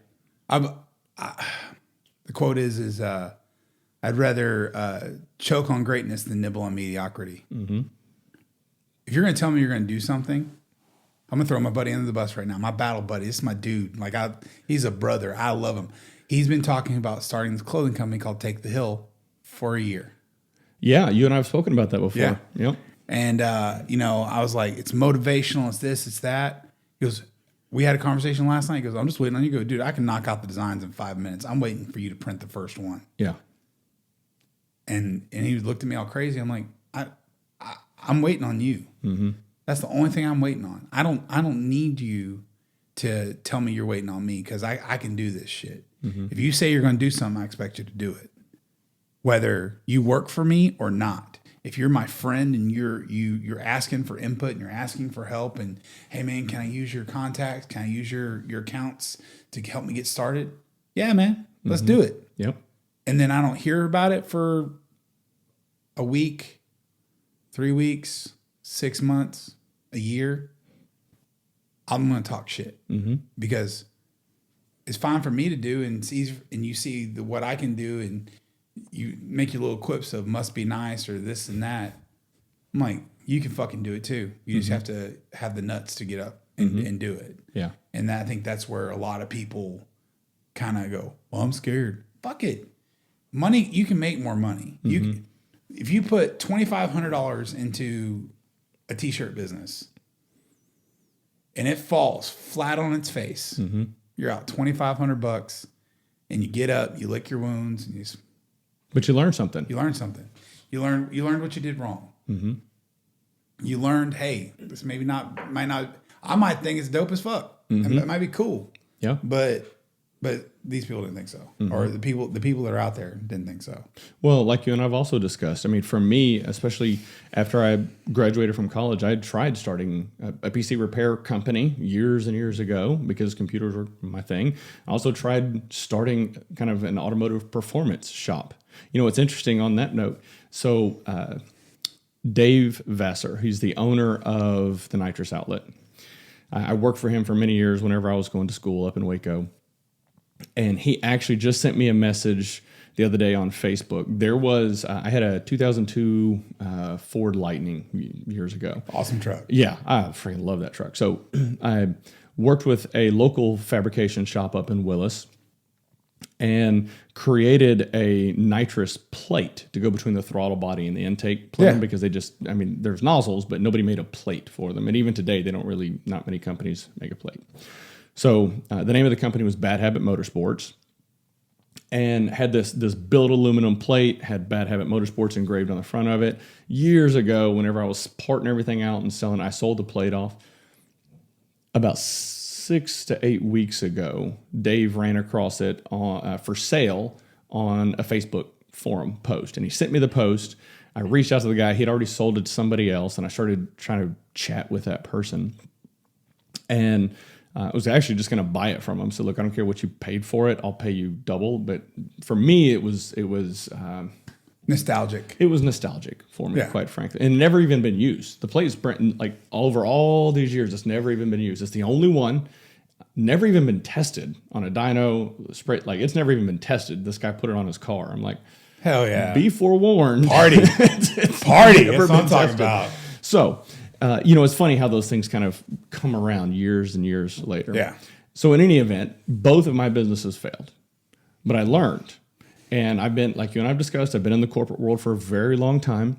The quote is I'd rather choke on greatness than nibble on mediocrity. Mm-hmm. If you're going to tell me you're going to do something, I'm going to throw my buddy under the bus right now. My battle buddy. This is my dude. He's a brother. I love him. He's been talking about starting this clothing company called Take the Hill for a year. Yeah. You and I have spoken about that before. Yeah. Yep. And, I was like, it's motivational. It's this, it's that. He goes, we had a conversation last night. He goes, I'm just waiting on you. Go, dude, I can knock out the designs in 5 minutes. I'm waiting for you to print the first one. Yeah. And he looked at me all crazy. I'm like, I'm waiting on you. Mm-hmm. That's the only thing I'm waiting on. I don't need you to tell me you're waiting on me because I can do this shit. Mm-hmm. If you say you're going to do something, I expect you to do it. Whether you work for me or not. if you're my friend and you're asking for input and you're asking for help and, hey man, can I use your contacts? Can I use your accounts to help me get started? Yeah, man, let's do it. Yep. And then I don't hear about it for a week, 3 weeks, 6 months, a year. I'm going to talk shit because it's fine for me to do, and you see what I can do, and you make your little quips of must be nice or this and that. I'm like, you can fucking do it too. You just have to have the nuts to get up and do it. Yeah. And I think that's where a lot of people kind of go, well, I'm scared. Fuck it. Money, you can make more money. If you put $2,500 into a t-shirt business and it falls flat on its face, you're out $2,500 and you get up, you lick your wounds, and But you learn something. You learned something. You learned what you did wrong. You learned, hey, this might not. I might think it's dope as fuck. It might be cool. Yeah. But these people didn't think so, or the people that are out there didn't think so. Well, like you and I've also discussed, I mean, for me, especially after I graduated from college, I had tried starting a PC repair company years and years ago because computers were my thing. I also tried starting kind of an automotive performance shop. You know, what's interesting on that note, so Dave Vassar, he's the owner of the Nitrous Outlet. I worked for him for many years whenever I was going to school up in Waco. And he actually just sent me a message the other day on Facebook. There was, I had a 2002 Ford Lightning years ago. Awesome truck. Yeah, I freaking love that truck. So I worked with a local fabrication shop up in Willis and created a nitrous plate to go between the throttle body and the intake plane because they just, I mean, there's nozzles, but nobody made a plate for them. And even today, not many companies make a plate. So the name of the company was Bad Habit Motorsports, and had this built aluminum plate, had Bad Habit Motorsports engraved on the front of it. Years ago, whenever I was parting everything out and selling, I sold the plate off. About 6 to 8 weeks ago, Dave ran across it for sale on a Facebook forum post, and he sent me the post. I reached out to the guy. He'd already sold it to somebody else, and I started trying to chat with that person. And I was actually just going to buy it from him. So look, I don't care what you paid for it. I'll pay you double. But for me, it was nostalgic. It was nostalgic for me, quite frankly, and never even been used. The plate is like over all these years. It's never even been used. It's the only one. Never even been tested on a dyno spray. Like it's never even been tested. This guy put it on his car. I'm like, hell yeah. Be forewarned. Party. Party. That's what I'm talking about. So. It's funny how those things kind of come around years and years later. Yeah. So in any event, both of my businesses failed, but I learned. And I've been, like you and I've discussed, I've been in the corporate world for a very long time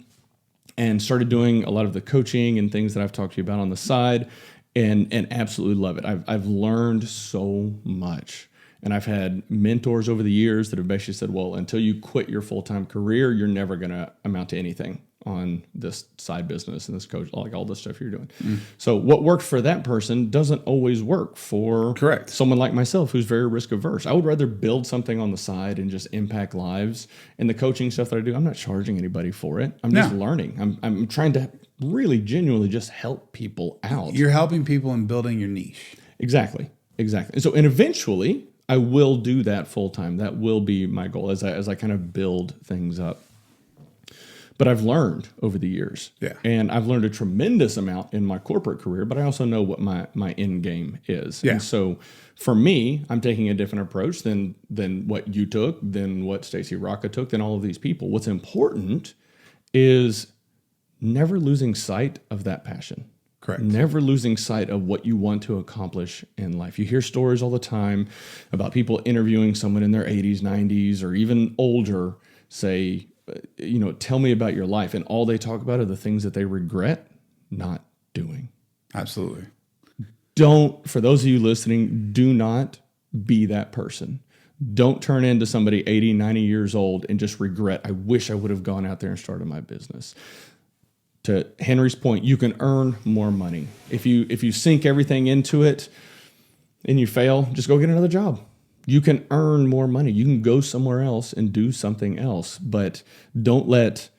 and started doing a lot of the coaching and things that I've talked to you about on the side and absolutely love it. I've learned so much. And I've had mentors over the years that have basically said, well, until you quit your full-time career, you're never going to amount to anything on this side business and this coach, like all this stuff you're doing. So what worked for that person doesn't always work for someone like myself who's very risk averse. I would rather build something on the side and just impact lives. And the coaching stuff that I do, I'm not charging anybody for it. I'm just learning. I'm trying to really genuinely just help people out. You're helping people and building your niche. Exactly. And so, and eventually I will do that full time. That will be my goal as I kind of build things up. But I've learned over the years. Yeah. And I've learned a tremendous amount in my corporate career, but I also know what my end game is. Yeah. And so for me, I'm taking a different approach than what you took, than what Stacey Rocca took, than all of these people. What's important is never losing sight of that passion. Correct. Never losing sight of what you want to accomplish in life. You hear stories all the time about people interviewing someone in their 80s, 90s, or even older say, tell me about your life. And all they talk about are the things that they regret not doing. Absolutely. For those of you listening, do not be that person. Don't turn into somebody 80, 90 years old and just regret, I wish I would have gone out there and started my business. To Henry's point, you can earn more money. If you sink everything into it and you fail, just go get another job. You can earn more money. You can go somewhere else and do something else, but don't let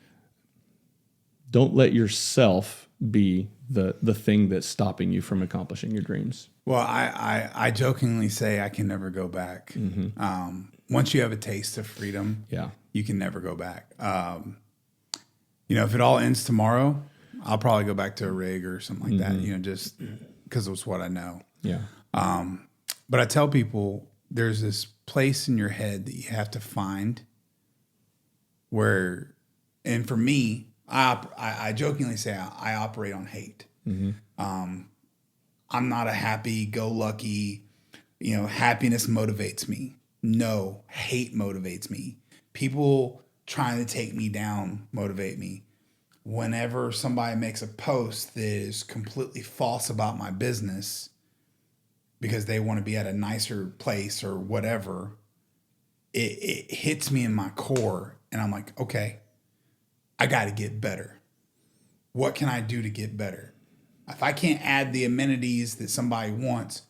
don't let yourself be the thing that's stopping you from accomplishing your dreams. Well, I jokingly say I can never go back. Once you have a taste of freedom, Yeah. you can never go back. If it all ends tomorrow, I'll probably go back to a rig or something like that, just because it's what I know. Yeah. But I tell people there's this place in your head that you have to find where, and for me, I jokingly say I operate on hate. I'm not a happy-go-lucky, happiness motivates me. No, hate motivates me. People trying to take me down motivate me. Whenever somebody makes a post that is completely false about my business because they want to be at a nicer place or whatever, it hits me in my core. And I'm like, okay, I got to get better. What can I do to get better? If I can't add the amenities that somebody wants,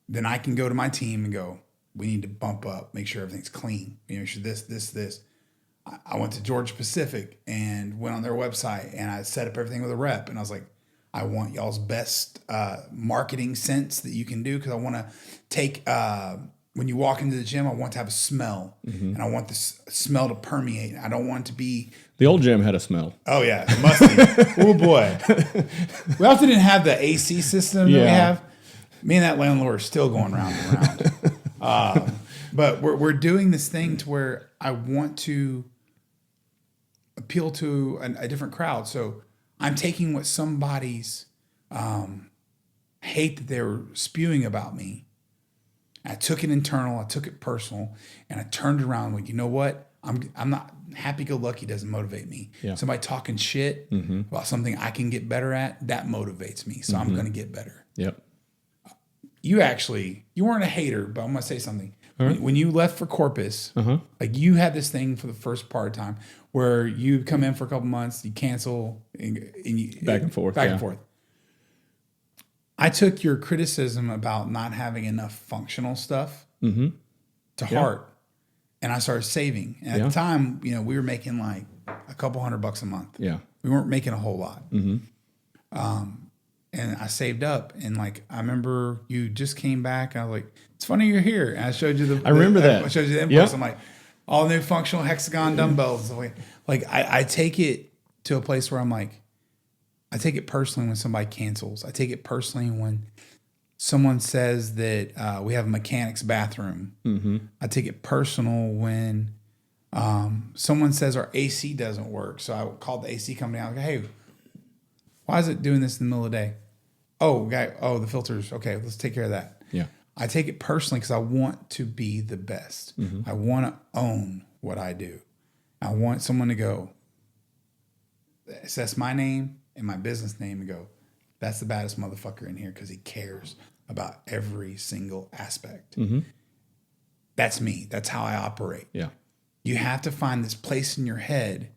then I can go to my team and go, we need to bump up, make sure everything's clean. Make sure this. I went to Georgia Pacific and went on their website and I set up everything with a rep. And I was like, I want y'all's best marketing sense that you can do, because I want to take, when you walk into the gym, I want to have a smell. And I want this smell to permeate. I don't want it to be... The old gym had a smell. Oh, yeah. It must be. Oh, boy. We also didn't have the AC system that we have. Me and that landlord are still going round and round. But we're doing this thing to where I want to appeal to a different crowd. So I'm taking what somebody's hate that they were spewing about me. I took it internal, I took it personal, and I turned around like, you know what? I'm not happy-go-lucky doesn't motivate me. Yeah. Somebody talking shit about something I can get better at, that motivates me. So I'm going to get better. Yep. You weren't a hater, but I'm going to say something. Right. When you left for Corpus, like you had this thing for the first part time where you come in for a couple months, you cancel, and you back and forth. And forth. I took your criticism about not having enough functional stuff to heart, and I started saving. And at the time, we were making like a couple $100 a month. Yeah, we weren't making a whole lot. And I saved up, and like I remember you just came back. And I was like, "It's funny you're here." And I showed you the. I remember that. I showed you the inputs. I'm like, all new functional hexagon dumbbells. Like I take it to a place where I'm like, I take it personally when somebody cancels. I take it personally when someone says that we have a mechanic's bathroom. I take it personal when someone says our AC doesn't work. So I called the AC company. I was like, hey, why is it doing this in the middle of the day? The filters. Okay, let's take care of that. Yeah. I take it personally because I want to be the best. I want to own what I do. I want someone to go, assess my name and my business name and go, that's the baddest motherfucker in here because he cares about every single aspect. That's me. That's how I operate. Yeah. You have to find this place in your head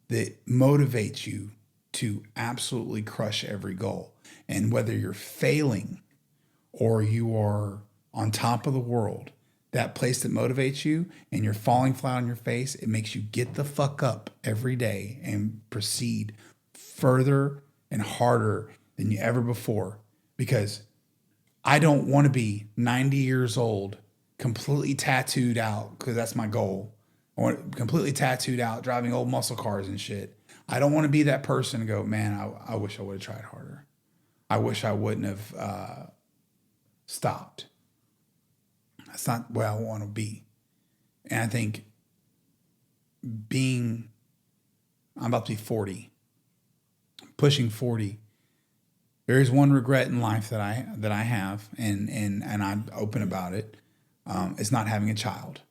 that motivates you to absolutely crush every goal. And whether you're failing or you are on top of the world, that place that motivates you and you're falling flat on your face, it makes you get the fuck up every day and proceed further and harder than you ever before. Because I don't want to be 90 years old, completely tattooed out, because that's my goal. I want completely tattooed out, driving old muscle cars and shit. I don't want to be that person and go, man, I wish I would have tried harder. I wish I wouldn't have stopped. That's not where I want to be. And I think I'm about to be 40, pushing 40. There is one regret in life that I have, and I'm open about it. It's not having a child.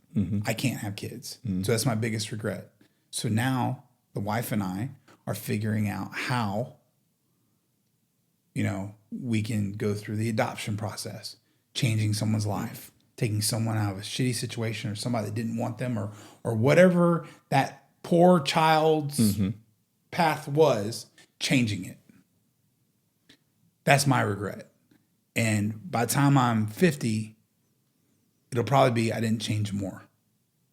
I can't have kids. So that's my biggest regret. So now the wife and I are figuring out how, we can go through the adoption process, changing someone's life, taking someone out of a shitty situation or somebody that didn't want them or whatever that poor child's path was, changing it. That's my regret. And by the time I'm 50, it'll probably be I didn't change more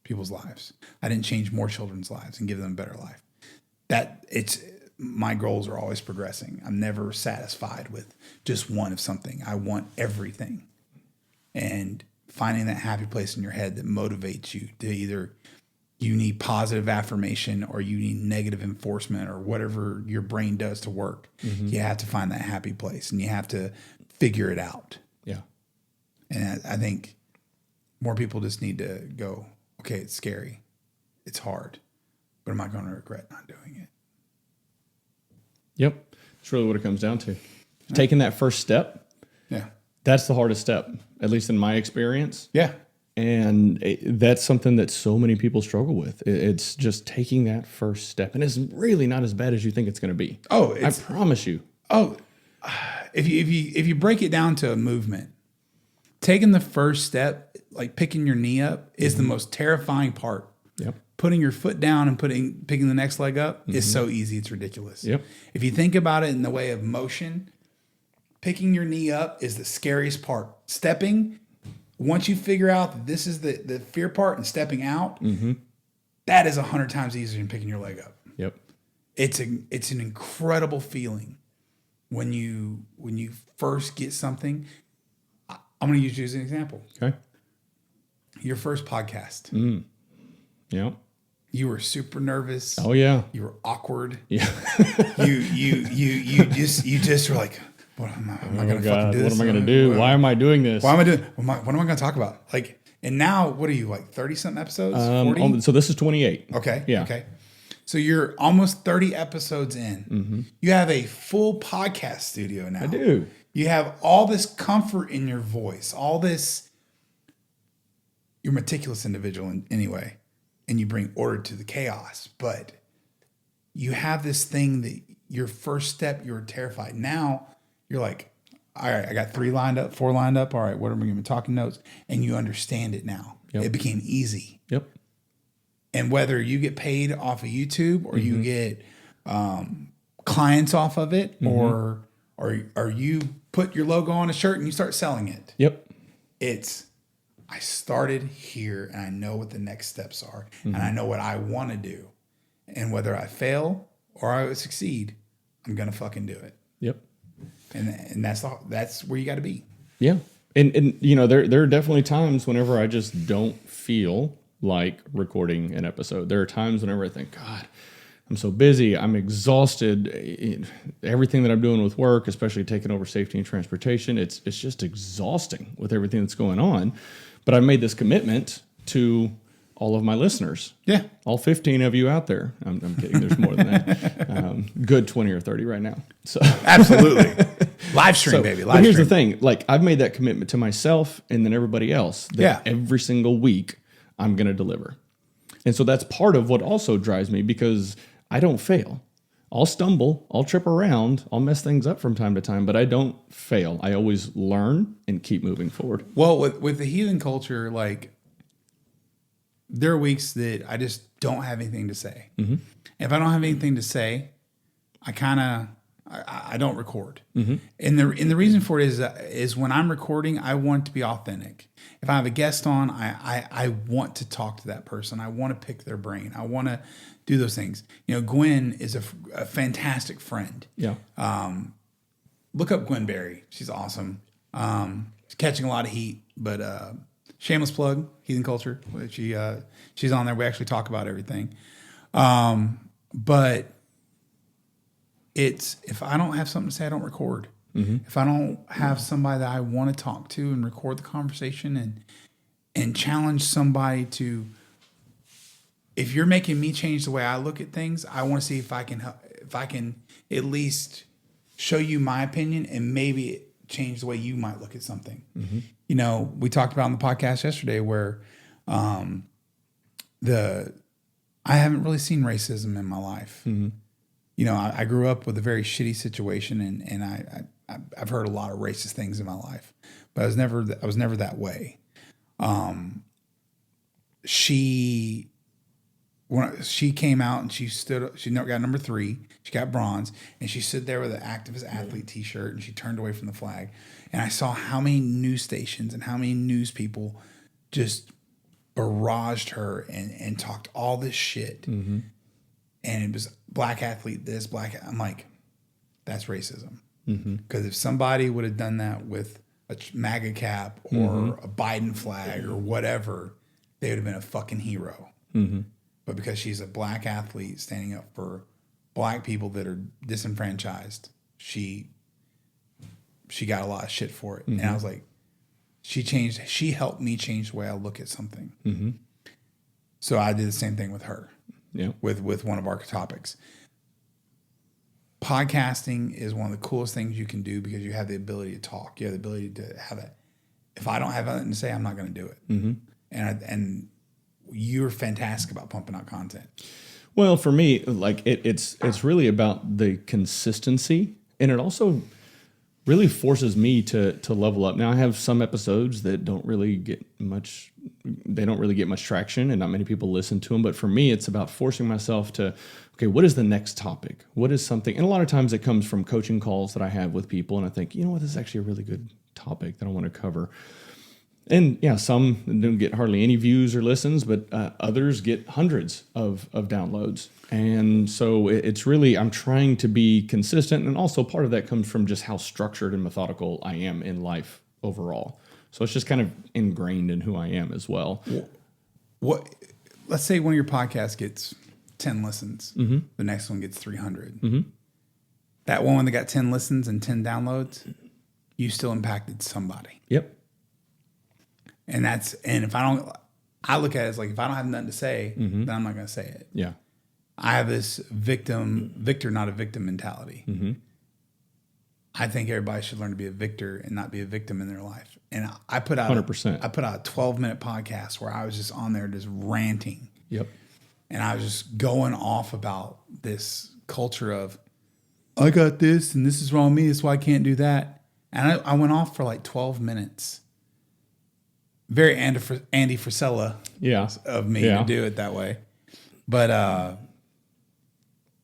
people's lives. I didn't change more children's lives and give them a better life. my goals are always progressing. I'm never satisfied with just one of something. I want everything. And finding that happy place in your head that motivates you to either you need positive affirmation or you need negative enforcement or whatever your brain does to work. You have to find that happy place and you have to figure it out. Yeah. And I think more people just need to go, okay, it's scary. It's hard, but am I going to regret not doing it? Yep. That's really what it comes down to. Taking that first step. Yeah. That's the hardest step, at least in my experience. Yeah. And that's something that so many people struggle with. It's just taking that first step. And it's really not as bad as you think it's going to be. Oh, I promise you. Oh, if you break it down to a movement, taking the first step, like picking your knee up, is the most terrifying part. Yep. Putting your foot down and picking the next leg up is so easy. It's ridiculous. Yep. If you think about it in the way of motion, picking your knee up is the scariest part. Stepping, once you figure out that this is the fear part and stepping out, that is 100 times easier than picking your leg up. Yep. It's an incredible feeling when you first get something. I'm going to use you as an example. Okay. Your first podcast. Yep. You were super nervous. Oh yeah. You were awkward. Yeah. you just were like, what am I going to fucking do? What am I going to do? Why am I doing this? Why am I doing? What am I going to talk about? Like, and now what are you, like 30 something episodes? 40? So this is 28. Okay. Yeah. Okay. So you're almost 30 episodes in. You have a full podcast studio now. I do. You have all this comfort in your voice, all this. You're a meticulous individual anyway, and you bring order to the chaos. But you have this thing that your first step, you were terrified. Now you're like, all right, I got 4 lined up. All right, what am I going to be talking notes? And you understand it now. Yep. It became easy. Yep. And whether you get paid off of YouTube or you get clients off of it, or you put your logo on a shirt and you start selling it. Yep. I started here and I know what the next steps are and I know what I want to do. And whether I fail or I succeed, I'm going to fucking do it. Yep. And that's where you got to be. Yeah. And you know, there are definitely times whenever I just don't feel like recording an episode. There are times whenever I think, God, I'm so busy. I'm exhausted. Everything that I'm doing with work, especially taking over safety and transportation, it's just exhausting with everything that's going on. But I made this commitment to all of my listeners. Yeah. All 15 of you out there. I'm kidding. There's more than that. Good 20 or 30 right now. So absolutely. Live stream, baby. But here's the thing. Like, I've made that commitment to myself and then everybody else that every single week I'm going to deliver. And so that's part of what also drives me, because I don't fail. I'll stumble, I'll trip around, I'll mess things up from time to time, but I don't fail. I always learn and keep moving forward. Well, with the heathen culture, like, there are weeks that I just don't have anything to say. If I don't have anything to say, I don't record. And the reason for it is when I'm recording, I want it to be authentic. If I have a guest on, I want to talk to that person. I want to pick their brain. I want to do those things. You know, Gwen is a fantastic friend. Yeah. Look up Gwen Berry. She's awesome. She's catching a lot of heat, but shameless plug, heathen culture. She's on there. We actually talk about everything. But if I don't have something to say, I don't record. If I don't have somebody that I want to talk to and record the conversation and challenge somebody to, if you're making me change the way I look at things, I want to see if I can at least show you my opinion and maybe change the way you might look at something. You know, we talked about on the podcast yesterday where I haven't really seen racism in my life. You know, I grew up with a very shitty situation, and I've heard a lot of racist things in my life, but I was never that way. When she came out and she got number 3, she got bronze, and she stood there with an activist athlete T-shirt, and she turned away from the flag, and I saw how many news stations and how many news people just barraged her and talked all this shit. and it was black athlete this, I'm like, that's racism. Because if somebody would have done that with a MAGA cap or a Biden flag or whatever, they would have been a fucking hero. But because she's a black athlete standing up for black people that are disenfranchised, she got a lot of shit for it. And I was like, she helped me change the way I look at something. So I did the same thing with her, with one of our topics. Podcasting is one of the coolest things you can do because you have the ability to talk. You have the ability to have it. If I don't have anything to say, I'm not going to do it. And you're fantastic about pumping out content. Well, for me, like it's really about the consistency, and it also really forces me to level up. Now, I have some episodes that don't really get much traction, and not many people listen to them. But for me, it's about forcing myself to, okay, what is the next topic? What is something? And a lot of times it comes from coaching calls that I have with people, and I think, you know what, this is actually a really good topic that I want to cover. And yeah, some don't get hardly any views or listens, but others get hundreds of downloads. And so it's really, I'm trying to be consistent. And also part of that comes from just how structured and methodical I am in life overall. So it's just kind of ingrained in who I am as well. Let's say one of your podcasts gets 10 listens. The next one gets 300. That one that got 10 listens and 10 downloads, you still impacted somebody. Yep. And if I look at it as like, if I don't have nothing to say, then I'm not going to say it. Yeah. I have this victor, not a victim mentality. I think everybody should learn to be a victor and not be a victim in their life. And I put out 100%. I put out a 12-minute podcast where I was just on there just ranting. Yep. And I was just going off about this culture of, I got this and this is wrong with me, that's why I can't do that. And I went off for like 12 minutes. Very Andy Frisella of me to do it that way. But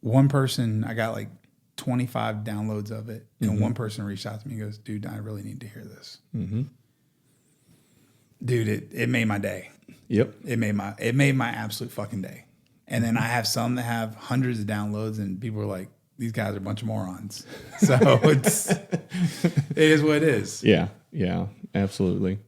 one person, I got like 25 downloads of it. And one person reached out to me and goes, dude, I really need to hear this. Dude, it made my day. Yep. It made my absolute fucking day. And then I have some that have hundreds of downloads and people are like, these guys are a bunch of morons. So it is what it is. Yeah, absolutely.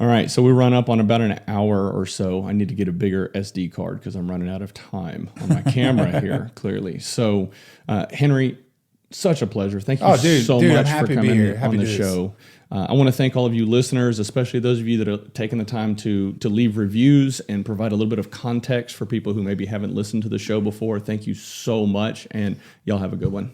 All right, so we run up on about an hour or so. I need to get a bigger SD card because I'm running out of time on my camera here, clearly. So, Henry, such a pleasure. Thank you so much for coming on the show. I want to thank all of you listeners, especially those of you that are taking the time to leave reviews and provide a little bit of context for people who maybe haven't listened to the show before. Thank you so much, and y'all have a good one.